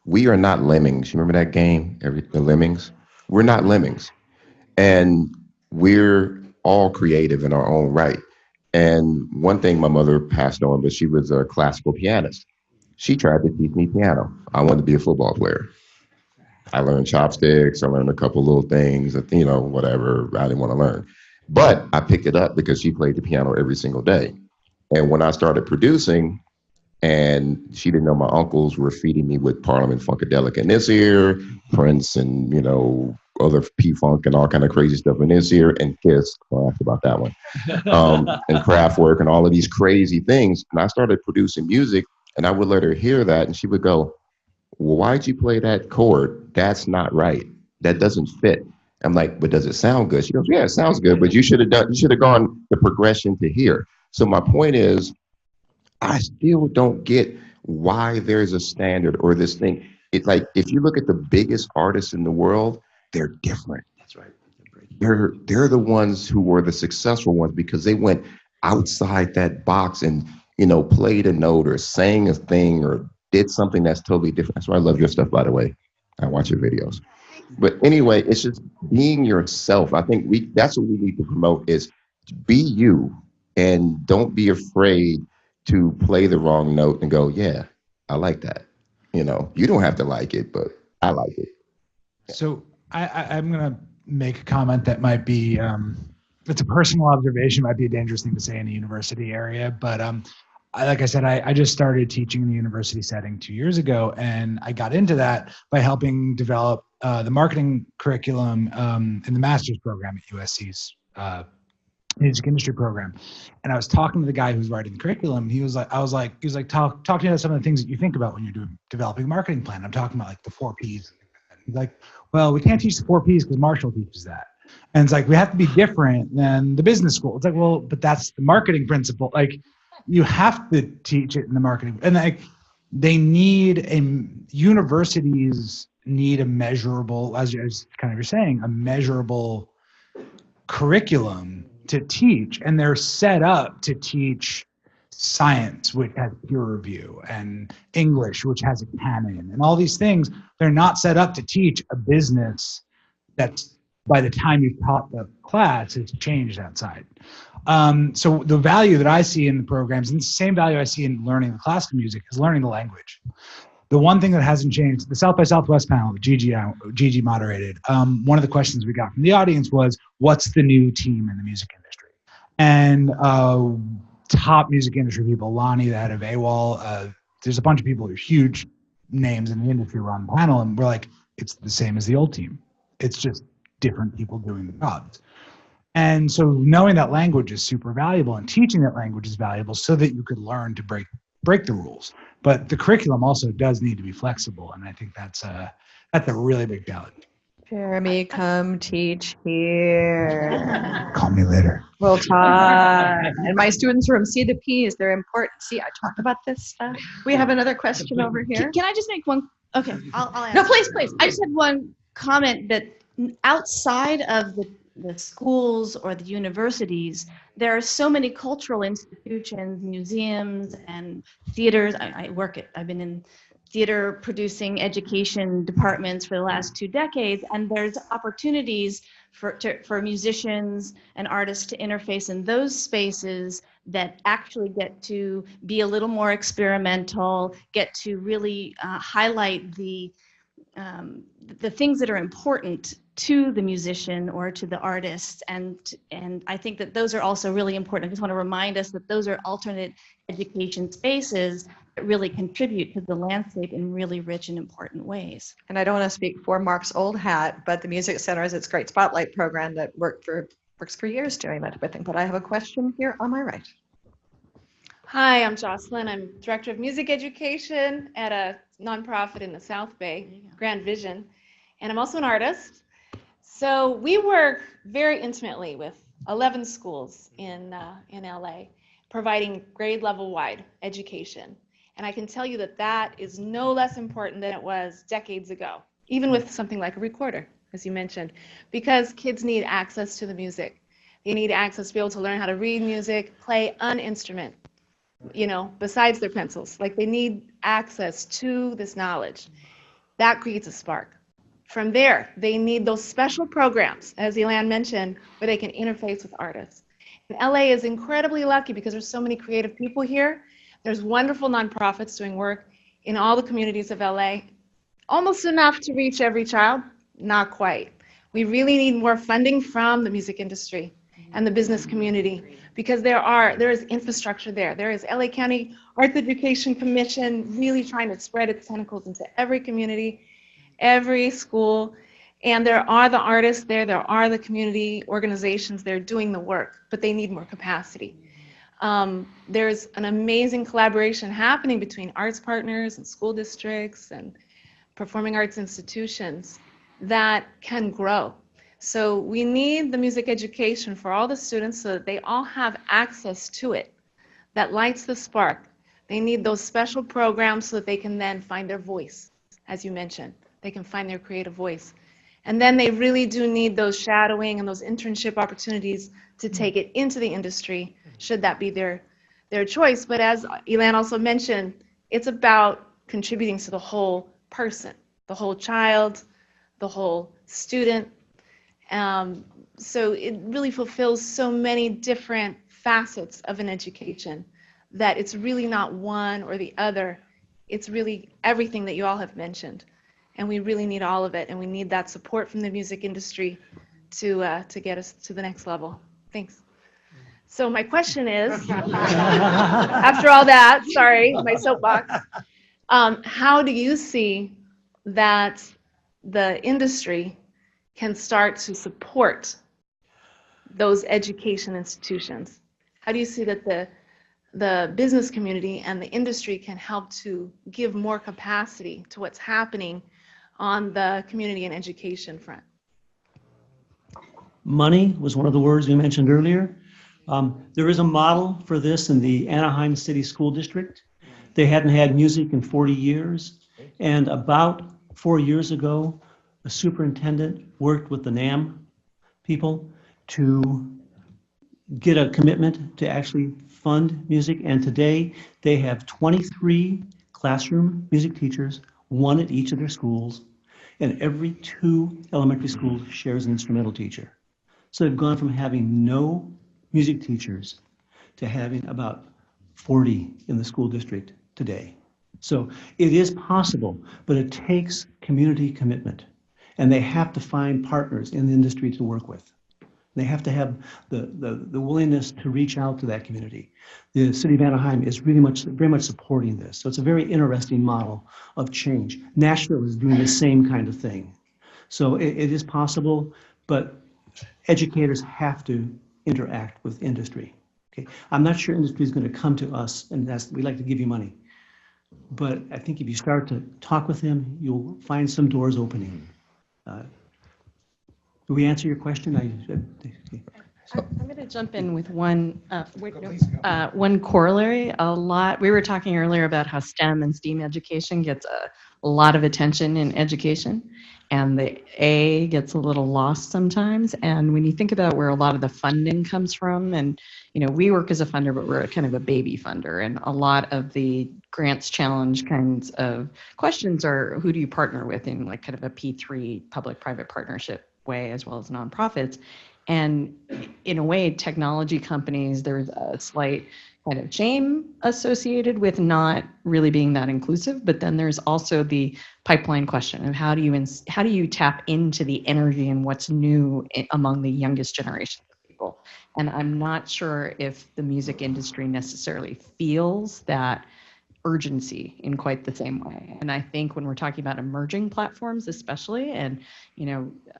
S3: We are not lemmings. You remember that game, the Lemmings? We're not lemmings. And we're all creative in our own right. And one thing my mother passed on, but she was a classical pianist. She tried to teach me piano. I wanted to be a football player. I learned chopsticks. I learned a couple little things that, whatever I didn't want to learn. But I picked it up because she played the piano every single day. And when I started producing, and she didn't know my uncles were feeding me with Parliament Funkadelic in this ear, Prince and, other P-Funk and all kind of crazy stuff in this ear, and Kiss, well, I asked about that one, and Kraftwerk and all of these crazy things. And I started producing music, and I would let her hear that, and she would go, well, why'd you play that chord? That's not right. That doesn't fit. I'm like, but does it sound good? She goes, yeah, it sounds good, but you should have gone the progression to here. So my point is, I still don't get why there's a standard or this thing. It's like, if you look at the biggest artists in the world, they're different.
S2: That's right.
S3: They're the ones who were the successful ones because they went outside that box and, played a note or sang a thing or did something that's totally different. That's why I love your stuff, by the way. I watch your videos. But anyway, it's just being yourself. I think that's what we need to promote is be you and don't be afraid to play the wrong note and go, yeah, I like that. You don't have to like it, but I like it.
S9: So I'm going to make a comment that might be, it's a personal observation, might be a dangerous thing to say in the university area. But like I said, I just started teaching in the university setting 2 years ago. And I got into that by helping develop the marketing curriculum in the master's program at USC's music industry program. And I was talking to the guy who's writing the curriculum. He was like, talk to me about some of the things that you think about when you're developing a marketing plan. I'm talking about like the 4 Ps. He's like, well, we can't teach the 4 Ps because Marshall teaches that. And it's like, we have to be different than the business school. It's like, well, but that's the marketing principle. Like, you have to teach it in the marketing. And like, universities need a measurable, as kind of you're saying, a measurable curriculum to teach, and they're set up to teach science, which has peer review, and English, which has a canon, and all these things. They're not set up to teach a business that's, by the time you've taught the class, has changed outside. So the value that I see in the programs, and the same value I see in learning the classical music, is learning the language. The one thing that hasn't changed, the South by Southwest panel that Gigi moderated, one of the questions we got from the audience was, what's the new team in the music industry? And top music industry people, Lonnie, the head of AWOL, there's a bunch of people who are huge names in the industry were on the panel, and we're like, it's the same as the old team. It's just different people doing the jobs. And so knowing that language is super valuable, and teaching that language is valuable so that you could learn to break the rules. But the curriculum also does need to be flexible, and I think that's a really big challenge.
S1: Jeremy, come teach here.
S9: Call me later.
S1: We'll talk. And my students from See the P's, they're important. See, I talk about this stuff. We have another question over here.
S7: Can I just make one? Okay, I'll ask.
S1: No, please, please.
S7: I just had one comment that outside of the schools or the universities, there are so many cultural institutions, museums, and theaters. I've been in theater producing education departments for the last 2 decades, and there's opportunities for musicians and artists to interface in those spaces that actually get to be a little more experimental, get to really highlight the things that are important to the musician or to the artist, and I think that those are also really important. I just want to remind us that those are alternate education spaces that really contribute to the landscape in really rich and important ways.
S1: And I don't want to speak for Mark's old hat, but the Music Center has its Great Spotlight program that works for years doing that type of thing. But I have a question here on my right.
S11: Hi, I'm Jocelyn. I'm Director of Music Education at a nonprofit in the South Bay, Grand Vision. And I'm also an artist. So we work very intimately with 11 schools in LA, providing grade level wide education. And I can tell you that that is no less important than it was decades ago, even with something like a recorder, as you mentioned, because kids need access to the music. They need access to be able to learn how to read music, play an instrument, you know, besides their pencils. Like, they need access to this knowledge. That creates a spark. From there, they need those special programs, as Ilaan mentioned, where they can interface with artists. And LA is incredibly lucky because there's so many creative people here. There's wonderful nonprofits doing work in all the communities of LA. Almost enough to reach every child, not quite. We really need more funding from the music industry and the business community, because there is infrastructure there. There is LA County Arts Education Commission really trying to spread its tentacles into every community, every school, and there are the artists there are the community organizations there doing the work, but they need more capacity. There's an amazing collaboration happening between arts partners and school districts and performing arts institutions that can grow. So we need the music education for all the students so that they all have access to it. That lights the spark. They need those special programs so that they can then find their voice, as you mentioned. They can find their creative voice. And then they really do need those shadowing and those internship opportunities to take it into the industry, should that be their choice. But as Ilaan also mentioned, it's about contributing to the whole person, the whole child, the whole student. So it really fulfills so many different facets of an education that it's really not one or the other. It's really everything that you all have mentioned. And we really need all of it, and we need that support from the music industry to get us to the next level. Thanks. So my question is, after all that, sorry, my soapbox, how do you see that the industry can start to support those education institutions? How do you see that the business community and the industry can help to give more capacity to what's happening on the community and education front?
S2: Money was one of the words we mentioned earlier. There is a model for this in the Anaheim City School District. They hadn't had music in 40 years. And about 4 years ago, a superintendent worked with the NAM people to get a commitment to actually fund music. And today they have 23 classroom music teachers, one at each of their schools, and every 2 elementary schools shares an instrumental teacher. So they've gone from having no music teachers to having about 40 in the school district today. So it is possible, but it takes community commitment, and they have to find partners in the industry to work with. They have to have the willingness to reach out to that community. The city of Anaheim is really very much supporting this. So it's a very interesting model of change. Nashville is doing the same kind of thing. So it is possible, but educators have to interact with industry. Okay, I'm not sure industry is going to come to us and ask, we'd like to give you money. But I think if you start to talk with them, you'll find some doors opening. Do we answer your question?
S8: I'm going to jump in with one corollary. We were talking earlier about how STEM and STEAM education gets a lot of attention in education, and the A gets a little lost sometimes. And when you think about where a lot of the funding comes from, and we work as a funder, but we're kind of a baby funder, and a lot of the grants challenge kinds of questions are, who do you partner with in like kind of a P3 public-private partnership way, as well as nonprofits. And in a way, technology companies, there's a slight kind of shame associated with not really being that inclusive. But then there's also the pipeline question of how do you tap into the energy and what's new among the youngest generation of people. And I'm not sure if the music industry necessarily feels that urgency in quite the same way. And I think when we're talking about emerging platforms, especially, and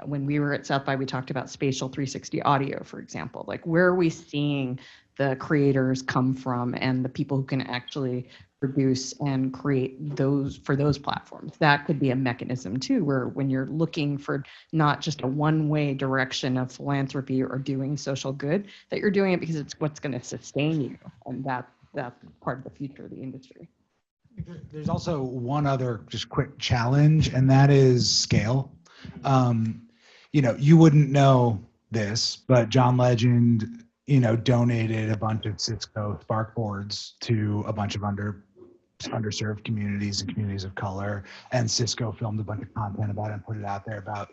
S8: when we were at South by, we talked about spatial 360 audio, for example. Like, where are we seeing the creators come from and the people who can actually produce and create those for those platforms? That could be a mechanism too, where when you're looking for not just a one-way direction of philanthropy or doing social good, that you're doing it because it's what's going to sustain you, and that's part of the future of the industry.
S9: There's also one other just quick challenge, and that is scale. You wouldn't know this, but John Legend, donated a bunch of Cisco Spark boards to a bunch of underserved communities and communities of color, and Cisco filmed a bunch of content about it and put it out there about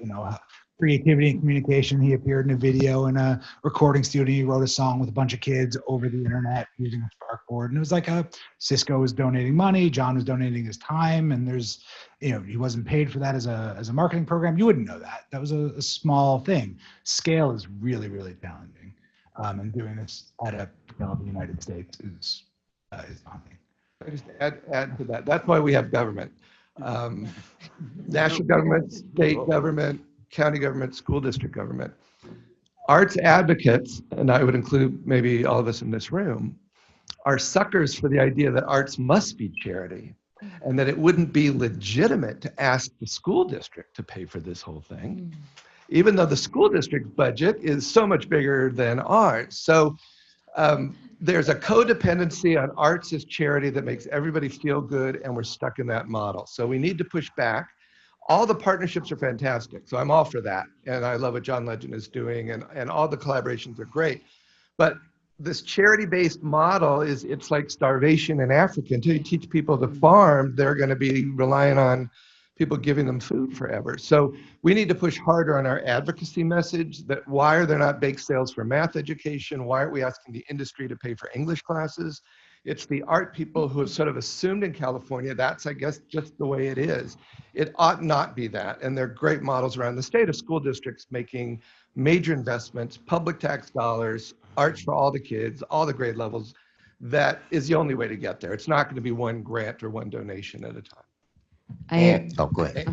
S9: creativity and communication. He appeared in a video in a recording studio. He wrote a song with a bunch of kids over the internet using a Spark board, and it was like Cisco was donating money, John was donating his time, and there's he wasn't paid for that as a marketing program. You wouldn't know that. That was a small thing. Scale is really, really challenging, and doing this at the United States is daunting.
S4: I just add to that. That's why we have government. National government, state government, county government, school district government. Arts advocates, and I would include maybe all of us in this room, are suckers for the idea that arts must be charity and that it wouldn't be legitimate to ask the school district to pay for this whole thing, even though the school district budget is so much bigger than ours. So there's a codependency on arts as charity that makes everybody feel good, and we're stuck in that model. So we need to push back. All the partnerships are fantastic, so I'm all for that. And I love what John Legend is doing, and all the collaborations are great. But this charity-based model it's like starvation in Africa. Until you teach people to farm, they're going to be relying on people giving them food forever. So we need to push harder on our advocacy message that why are there not bake sales for math education? Why aren't we asking the industry to pay for English classes? It's the art people who have sort of assumed in California that's, I guess, just the way it is. It ought not be that. And there are great models around the state of school districts making major investments, public tax dollars, arts for all the kids, all the grade levels. That is the only way to get there. It's not going to be one grant or one donation at a time.
S3: Go ahead.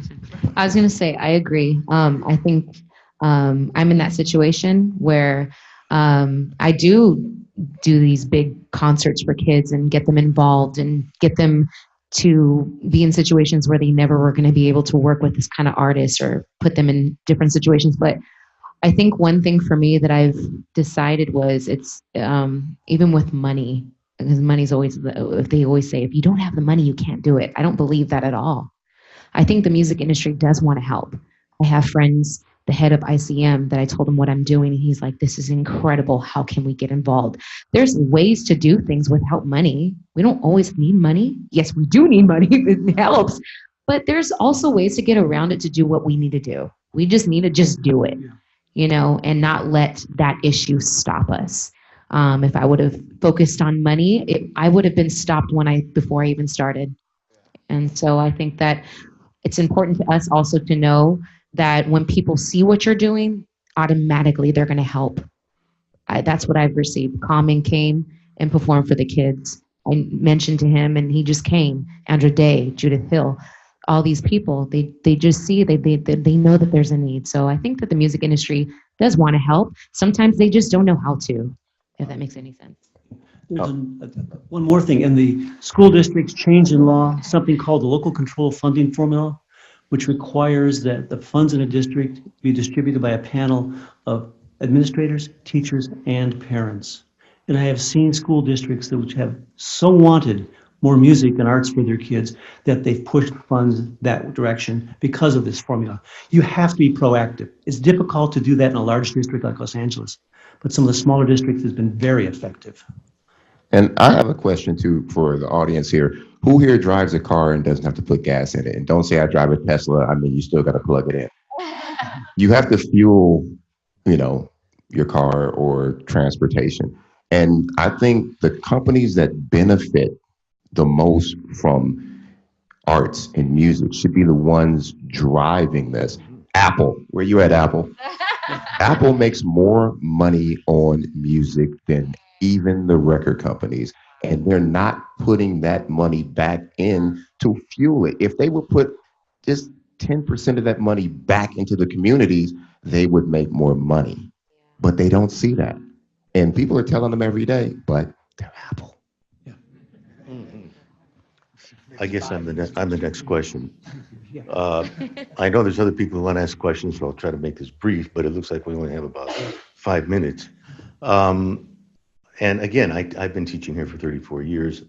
S6: I was going to say, I agree. I think I'm in that situation where I do these big concerts for kids and get them involved and get them to be in situations where they never were going to be able to work with this kind of artist or put them in different situations. But I think one thing for me that I've decided was it's even with money, because money's always, they always say, if you don't have the money, you can't do it. I don't believe that at all. I think the music industry does want to help. I have friends, the head of ICM, that I told him what I'm doing, and he's like, this is incredible. How can we get involved? There's ways to do things without money. We don't always need money. Yes, we do need money. It helps. But there's also ways to get around it to do what we need to do. We just need to just do it, and not let that issue stop us. If I would have focused on money, I would have been stopped before I even started. And so I think that it's important to us also to know that when people see what you're doing, automatically they're going to help. That's what I've received. Common came and performed for the kids. I mentioned to him, and he just came. Andra Day, Judith Hill, all these people, they just see, they know that there's a need. So I think that the music industry does want to help. Sometimes they just don't know how to, if that makes any sense.
S2: There's one more thing. In the school districts change in law, something called the local control funding formula, which requires that the funds in a district be distributed by a panel of administrators, teachers, and parents. And I have seen school districts which have so wanted more music and arts for their kids that they've pushed funds that direction because of this formula. You have to be proactive. It's difficult to do that in a large district like Los Angeles, but some of the smaller districts has been very effective.
S3: And I have a question too for the audience here. Who here drives a car and doesn't have to put gas in it? And don't say I drive a Tesla. I mean, you still got to plug it in. You have to fuel, your car or transportation. And I think the companies that benefit the most from arts and music should be the ones driving this. Apple, where you at, Apple? Apple makes more money on music than even the record companies. and they're not putting that money back in to fuel it. If they would put just 10% of that money back into the communities, they would make more money. But they don't see that. And people are telling them every day, but they're Apple.
S12: I guess I'm the next question. I know there's other people who want to ask questions, so I'll try to make this brief, but it looks like we only have about 5 minutes. And again, I've been teaching here for 34 years,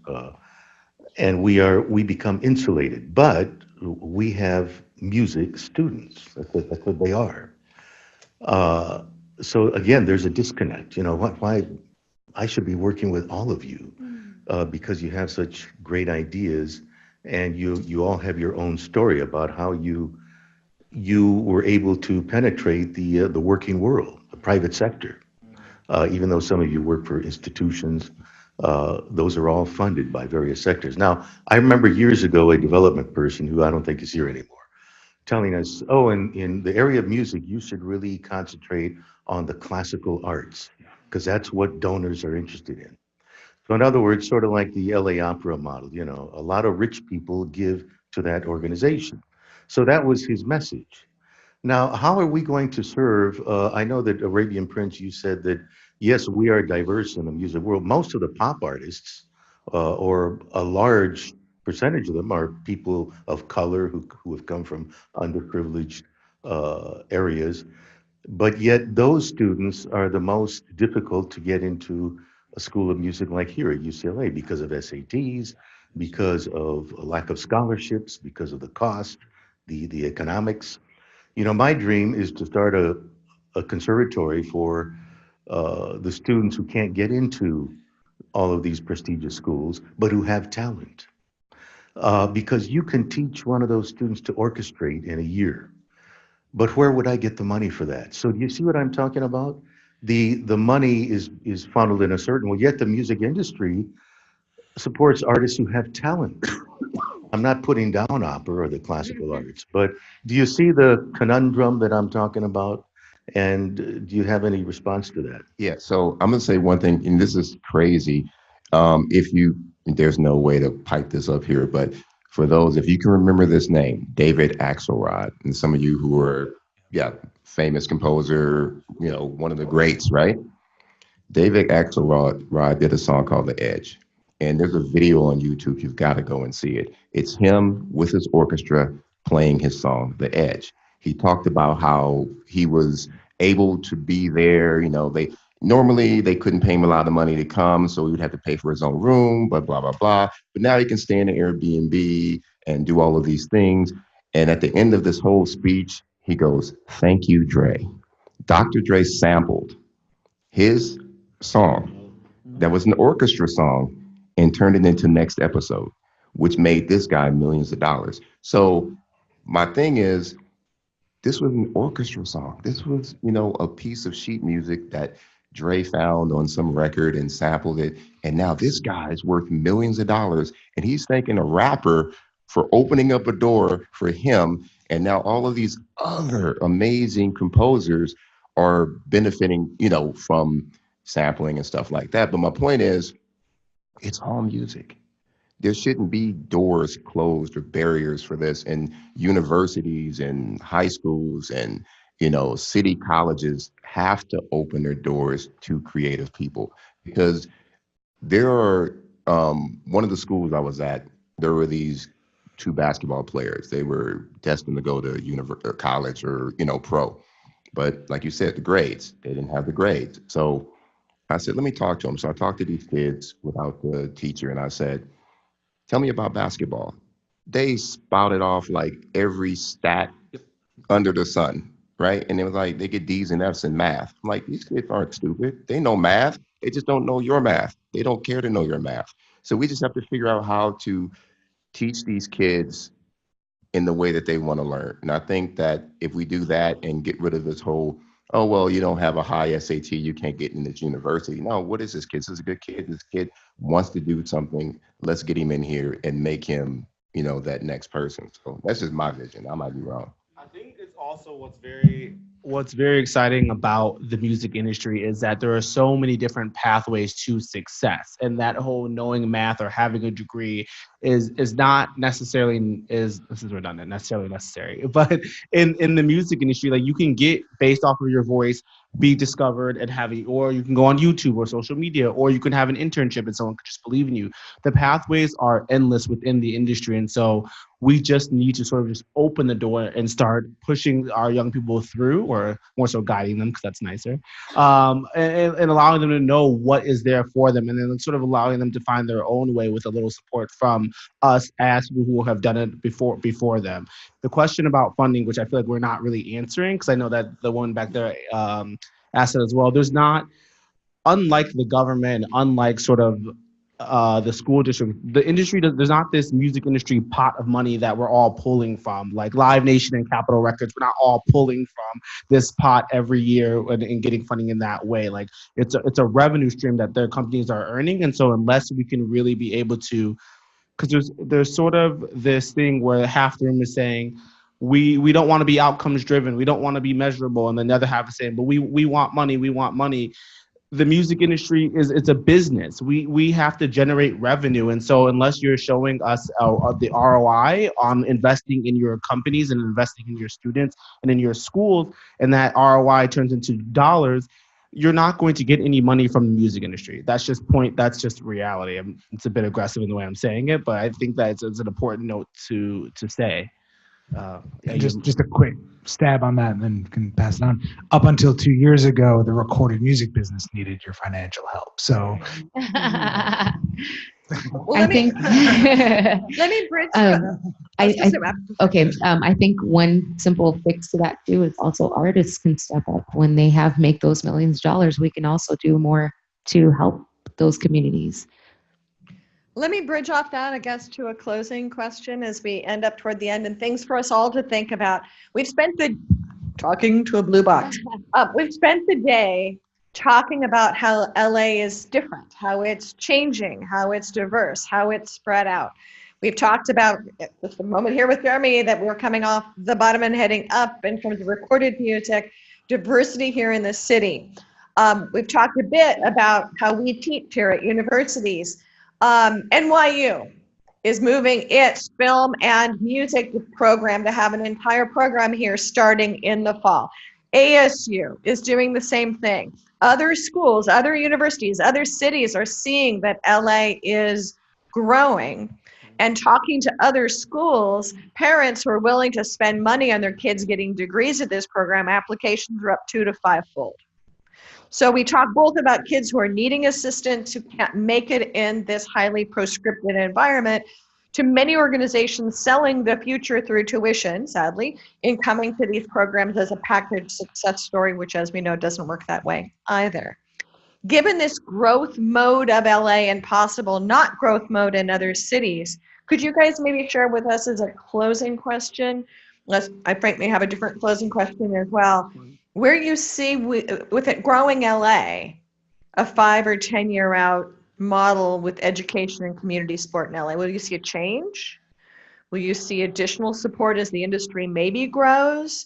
S12: and we become insulated, but we have music students. That's what they are. So again, there's a disconnect. You know, why I should be working with all of you because you have such great ideas, and you all have your own story about how you were able to penetrate the working world, the private sector. Even though some of you work for institutions, those are all funded by various sectors. Now, I remember years ago a development person who I don't think is here anymore telling us, oh, in the area of music, you should really concentrate on the classical arts because that's what donors are interested in. So in other words, sort of like the LA Opera model, you know, a lot of rich people give to that organization. So that was his message. Now, how are we going to serve? I know that Arabian Prince, you said that, yes, we are diverse in the music world. Most of the pop artists, or a large percentage of them, are people of color who have come from underprivileged areas. But yet, those students are the most difficult to get into a school of music like here at UCLA because of SATs, because of a lack of scholarships, because of the cost, the economics. You know, my dream is to start a conservatory for the students who can't get into all of these prestigious schools, but who have talent. Because you can teach one of those students to orchestrate in a year. But where would I get the money for that? So do you see what I'm talking about? The money is funneled in a certain way, yet the music industry supports artists who have talent. I'm not putting down opera or the classical arts, but do you see the conundrum that I'm talking about? And do you have any response to that?
S3: Yeah, so I'm gonna say one thing, and this is crazy. If you, there's no way to pipe this up here, but for those, if you can remember this name, David Axelrod, and some of you who are, yeah, famous composer, you know, one of the greats, right? David Axelrod did a song called The Edge. And there's a video on YouTube. You've got to go and see it. It's him with his orchestra playing his song, The Edge. He talked about how he was able to be there. You know, they couldn't pay him a lot of money to come, so he would have to pay for his own room, but blah, blah, blah. But now he can stay in an Airbnb and do all of these things. And at the end of this whole speech, he goes, "Thank you, Dre." Dr. Dre sampled his song that was an orchestra song and turned it into Next Episode, which made this guy millions of dollars. So my thing is, this was an orchestra song. This was, you know, a piece of sheet music that Dre found on some record and sampled it. And now this guy is worth millions of dollars, and he's thanking a rapper for opening up a door for him. And now all of these other amazing composers are benefiting, you know, from sampling and stuff like that. But my point is, it's all music. There shouldn't be doors closed or barriers for this. And universities and high schools and, you know, city colleges have to open their doors to creative people, because there are, one of the schools I was at, there were these two basketball players. They were destined to go to college or, you know, pro. But like you said, the grades, they didn't have the grades. So I said, let me talk to them. So I talked to these kids without the teacher, and I said, tell me about basketball. They spouted off like every stat under the sun, right? And it was like they get D's and F's in math. I'm like, these kids aren't stupid. They know math. They just don't know your math. They don't care to know your math. So we just have to figure out how to teach these kids in the way that they want to learn. And I think that if we do that and get rid of this whole, oh, well, you don't have a high SAT, you can't get in this university. No, what is this kid? This is a good kid. This kid wants to do something. Let's get him in here and make him, you know, that next person. So that's just my vision. I might be wrong.
S13: I think it's all
S5: also what's very exciting about the music industry is that there are so many different pathways to success, and that whole knowing math or having a degree is not necessarily this is redundant, necessarily necessary. But in the music industry, like, you can get, based off of your voice, be discovered and have it, or you can go on YouTube or social media, or you can have an internship and someone could just believe in you. The pathways are endless within the industry, and so we just need to sort of just open the door and start pushing our young people through, or more so guiding them, because that's nicer, and allowing them to know what is there for them, and then sort of allowing them to find their own way with a little support from us as people who have done it before them. The question about funding, which I feel like we're not really answering, because I know that the one back there asked it as well. There's not, unlike the government, unlike sort of the school district, the industry, there's not this music industry pot of money that we're all pulling from, like Live Nation and Capitol Records. We're not all pulling from this pot every year and getting funding in that way. Like, it's a revenue stream that their companies are earning, and so unless we can really be able to, because there's sort of this thing where half the room is saying, we don't want to be outcomes driven, we don't want to be measurable, and then the other half is saying, but we want money, we want money. The music industry it's a business. We have to generate revenue, and so unless you're showing us the ROI on investing in your companies and investing in your students and in your schools, and that ROI turns into dollars, you're not going to get any money from the music industry. That's just reality. It's a bit aggressive in the way I'm saying it, but I think that it's an important note to say.
S9: Just a quick stab on that, and then can pass it on. Up until 2 years ago, the recorded music business needed your financial help. So
S1: Well,
S6: I think
S1: let me bridge.
S6: I think one simple fix to that too is also artists can step up when they make those millions of dollars. We can also do more to help those communities.
S1: Let me bridge off that, I guess, to a closing question as we end up toward the end, and things for us all to think about. We've spent talking to a blue box. We've spent the day talking about how LA is different, how it's changing, how it's diverse, how it's spread out. We've talked about, just a moment here with Jeremy, that we're coming off the bottom and heading up in terms of recorded music, diversity here in the city. We've talked a bit about how we teach here at universities. NYU is moving its film and music program to have an entire program here starting in the fall. ASU is doing the same thing. Other schools, other universities, other cities are seeing that LA is growing and talking to other schools. Parents who are willing to spend money on their kids getting degrees at this program, applications are up 2 to 5-fold. So we talk both about kids who are needing assistance, who can't make it in this highly proscripted environment, to many organizations selling the future through tuition, sadly, in coming to these programs as a package success story, which, as we know, doesn't work that way either. Given this growth mode of LA and possible not growth mode in other cities, could you guys maybe share with us as a closing question? I frankly have a different closing question as well. Where you see, with it growing LA, a 5 or 10 year out model with education and community support in LA, will you see a change? Will you see additional support as the industry maybe grows?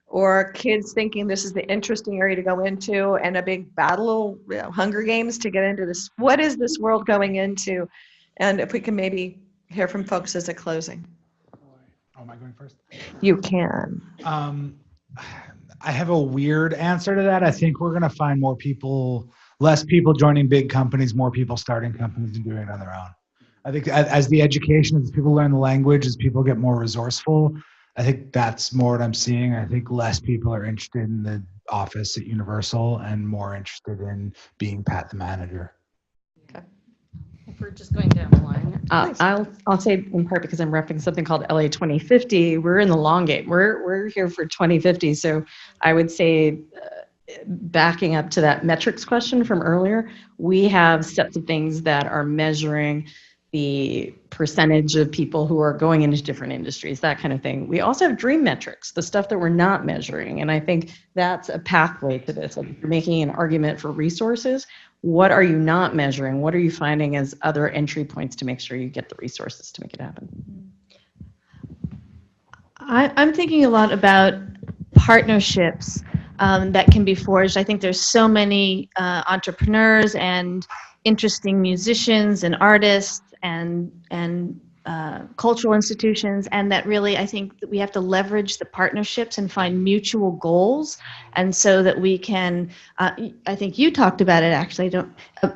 S1: Or kids thinking this is the interesting area to go into and a big battle, Hunger Games to get into this? What is this world going into? And if we can maybe hear from folks as a closing.
S9: Oh, am I going first?
S1: You can.
S9: I have a weird answer to that. I think we're going to find less people joining big companies, more people starting companies and doing it on their own. I think as the education, as people learn the language, as people get more resourceful, I think that's more what I'm seeing. I think less people are interested in the office at Universal and more interested in being Pat the manager.
S8: If we're just going down the line, I'll say in part because I'm referencing something called LA 2050. We're in the long game. We're here for 2050. So I would say, backing up to that metrics question from earlier, we have sets of things that are measuring the percentage of people who are going into different industries, that kind of thing. We also have dream metrics, the stuff that we're not measuring. And I think that's a pathway to this. Like, if you're making an argument for resources, what are you not measuring? What are you finding as other entry points to make sure you get the resources to make it happen?
S13: I'm thinking a lot about
S7: partnerships that can be forged. I think there's so many entrepreneurs and interesting musicians and artists and cultural institutions, and that really I think that we have to leverage the partnerships and find mutual goals, and so that we can I think you talked about it actually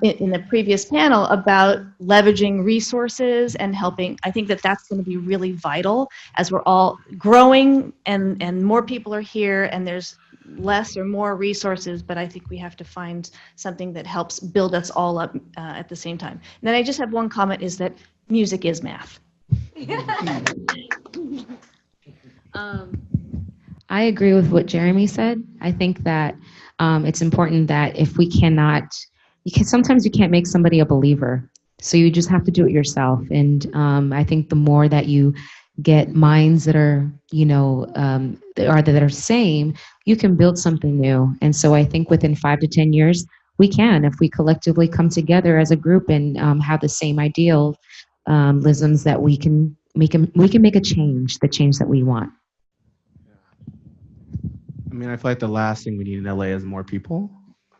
S7: in the previous panel about leveraging resources and helping. I think that that's going to be really vital as we're all growing and more people are here and there's less or more resources, but I think we have to find something that helps build us all up at the same time. And then I just have one comment, is that music is math.
S6: I agree with what Jeremy said. I think that it's important that if we cannot, sometimes you can't make somebody a believer. So you just have to do it yourself. And I think the more that you get minds that are, that are same, you can build something new. And so I think within 5 to 10 years, we can, if we collectively come together as a group and have the same idealisms, that we can make a change, the change that we want.
S5: I mean, I feel like the last thing we need in LA is more people.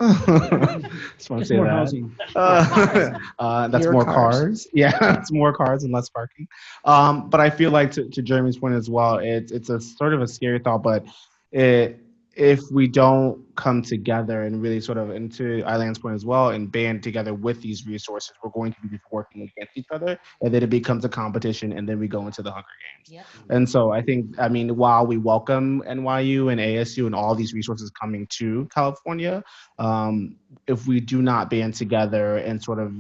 S5: Just want to say
S2: more
S5: that.
S2: housing.
S5: That's more cars. Yeah, it's more cars and less parking. But I feel like to Jeremy's point as well, it's a sort of a scary thought, but if we don't come together and really sort of, and to Ilaan's point as well, and band together with these resources, we're going to be working against each other, and then it becomes a competition, and then we go into the Hunger Games. Yep. And so I think, I mean, while we welcome NYU and ASU and all these resources coming to California, if we do not band together and sort of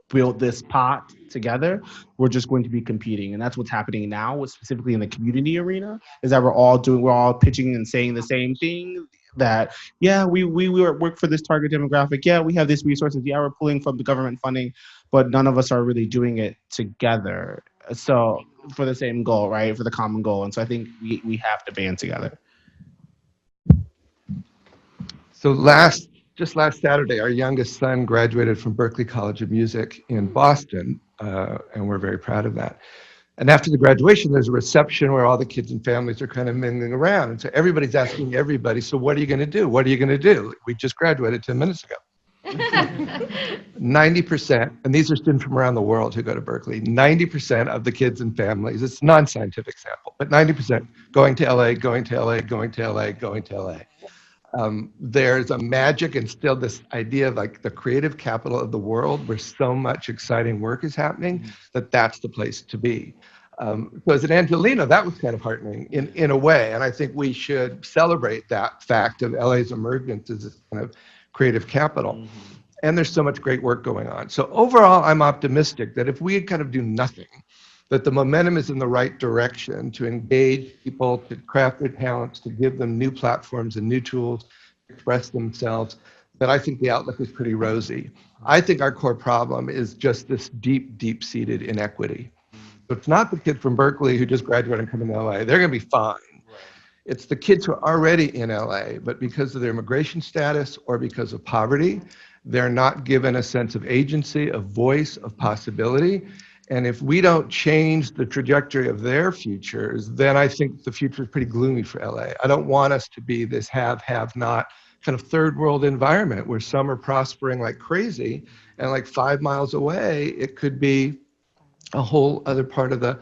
S5: build this pot together, we're just going to be competing. And that's what's happening now, specifically in the community arena, is that we're all pitching and saying the same thing, that, yeah, we work for this target demographic. Yeah, we have these resources. Yeah, we're pulling from the government funding, but none of us are really doing it together. So for the same goal, right? For the common goal. And so I think we have to band together.
S4: So just last Saturday, our youngest son graduated from Berklee College of Music in Boston, and we're very proud of that. And after the graduation, there's a reception where all the kids and families are kind of mingling around. And so everybody's asking everybody, so what are you going to do? What are you going to do? We just graduated 10 minutes ago. 90%, and these are students from around the world who go to Berklee, 90% of the kids and families, it's a non-scientific sample, but 90% going to LA, going to LA, going to LA, going to LA. There's a magic and still this idea of like the creative capital of the world where so much exciting work is happening, that's the place to be. So as an Angelino, that was kind of heartening in a way. And I think we should celebrate that fact of LA's emergence as this kind of creative capital. Mm-hmm. And there's so much great work going on. So overall, I'm optimistic that if we kind of do nothing, that the momentum is in the right direction to engage people, to craft their talents, to give them new platforms and new tools to express themselves, that I think the outlook is pretty rosy. I think our core problem is just this deep, deep-seated inequity. So it's not the kid from Berklee who just graduated and come to LA. They're going to be fine. Right. It's the kids who are already in LA, but because of their immigration status or because of poverty, they're not given a sense of agency, of voice, of possibility. And if we don't change the trajectory of their futures, then I think the future is pretty gloomy for LA. I don't want us to be this have not kind of third world environment where some are prospering like crazy and like 5 miles away, it could be a whole other part of the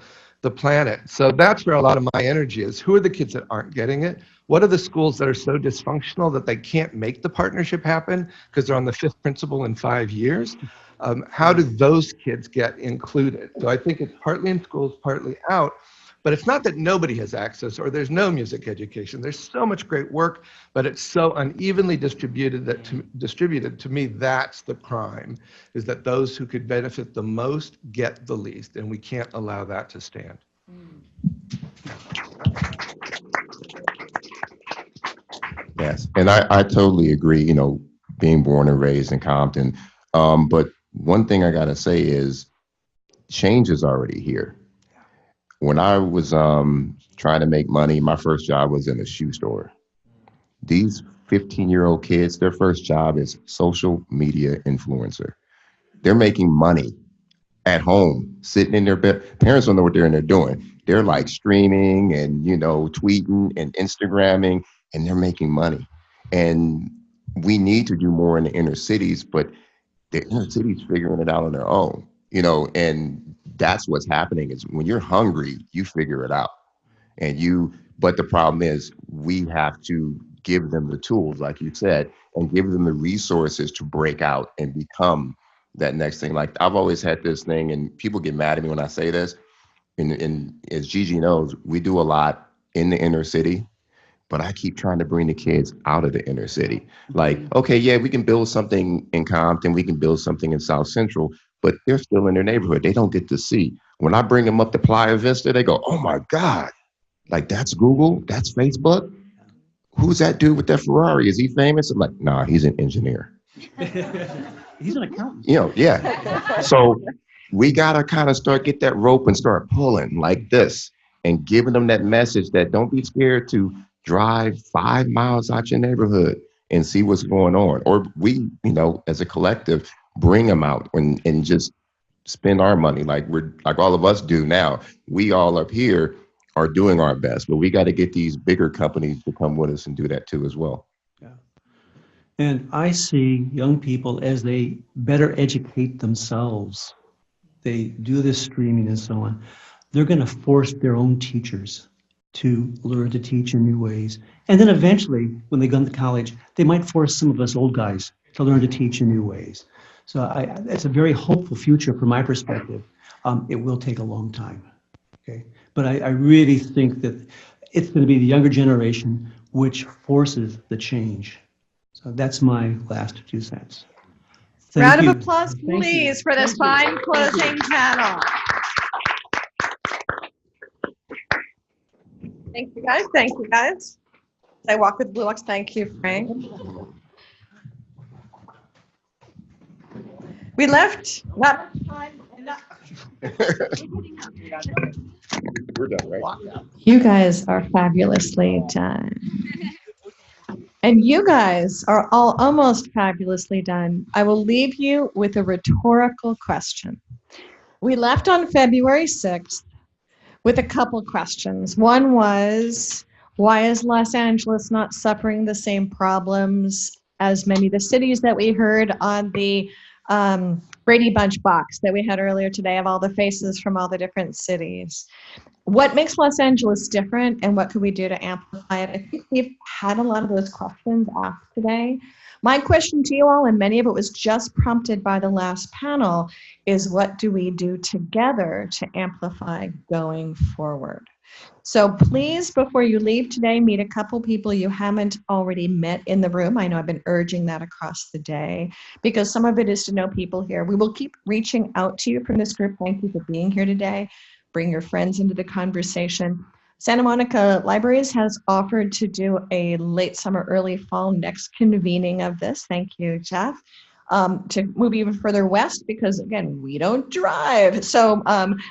S4: planet. So that's where a lot of my energy is. Who are the kids that aren't getting it? What are the schools that are so dysfunctional that they can't make the partnership happen because they're on the 5th principal in 5 years? How do those kids get included? So I think it's partly in schools, partly out, but it's not that nobody has access or there's no music education. There's so much great work, but it's so unevenly distributed that to me, that's the crime, is that those who could benefit the most get the least, and we can't allow that to stand.
S3: Yes, and I totally agree, being born and raised in Compton, but one thing I gotta say is change is already here. When I was trying to make money, my first job was in a shoe store. These 15-year-old kids, their first job is social media influencer. They're making money at home, sitting in their bed. Parents don't know what they're doing. They're like streaming and, tweeting and Instagramming. and they're making money. And we need to do more in the inner cities, but the inner cities figuring it out on their own, and that's what's happening is when you're hungry, you figure it out. But the problem is we have to give them the tools, like you said, and give them the resources to break out and become that next thing. Like I've always had this thing, and people get mad at me when I say this, and as Gigi knows, we do a lot in the inner city, but I keep trying to bring the kids out of the inner city. Like, okay, yeah, we can build something in Compton, we can build something in South Central, but they're still in their neighborhood. They don't get to see. When I bring them up to Playa Vista, they go, oh my God, like that's Google, that's Facebook. Who's that dude with that Ferrari? Is he famous? I'm like, nah, he's an engineer.
S2: He's an accountant.
S3: Yeah. So we gotta kind of get that rope and start pulling like this and giving them that message that don't be scared to drive 5 miles out your neighborhood and see what's going on. Or we, as a collective, bring them out and just spend our money like all of us do now. We all up here are doing our best, but we got to get these bigger companies to come with us and do that too as well.
S2: Yeah. And I see young people as they better educate themselves, they do this streaming and so on, they're going to force their own teachers to learn to teach in new ways. And then eventually, when they go into college, they might force some of us old guys to learn to teach in new ways. So it's a very hopeful future from my perspective. It will take a long time. Okay. But I really think that it's going to be the younger generation which forces the change. So that's my last 2 cents.
S1: Round of applause, please, for this fine closing panel. Thank you, guys. Thank you, guys. I walk with Blue Ox. Thank you, Frank. We left not much time.
S3: We're done, right?
S1: You guys are fabulously done. And you guys are all almost fabulously done. I will leave you with a rhetorical question. We left on February 6th with a couple questions. One was, why is Los Angeles not suffering the same problems as many of the cities that we heard on the Brady Bunch box that we had earlier today of all the faces from all the different cities? What makes Los Angeles different, and what could we do to amplify it? I think we've had a lot of those questions asked today. My question to you all, and many of it was just prompted by the last panel, is what do we do together to amplify going forward? So please, before you leave today, meet a couple people you haven't already met in the room. I know I've been urging that across the day because some of it is to know people here. We will keep reaching out to you from this group. Thank you for being here today. Bring your friends into the conversation. Santa Monica Libraries has offered to do a late summer, early fall next convening of this. Thank you, Jeff. To move even further west because, again, we don't drive. So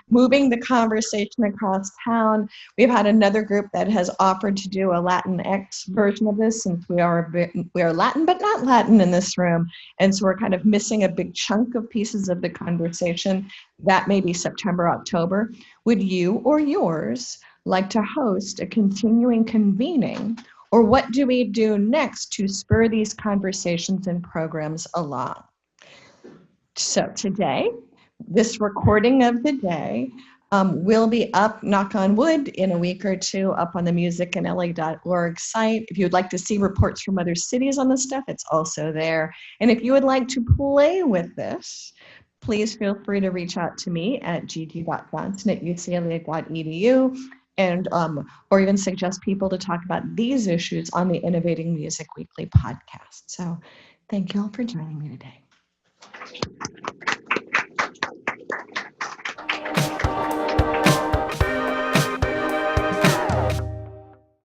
S1: moving the conversation across town, we've had another group that has offered to do a Latinx version of this since we are Latin, but not Latin in this room. And so we're kind of missing a big chunk of pieces of the conversation. That may be September, October. Would you or yours like to host a continuing convening? Or what do we do next to spur these conversations and programs along? So today, this recording of the day will be up, knock on wood, in a week or two up on the musicandla.org site. If you would like to see reports from other cities on this stuff, it's also there. And if you would like to play with this, please feel free to reach out to me at gg.johnson@ucla.edu. And or even suggest people to talk about these issues on the Innovating Music Weekly podcast. So thank you all for joining me today.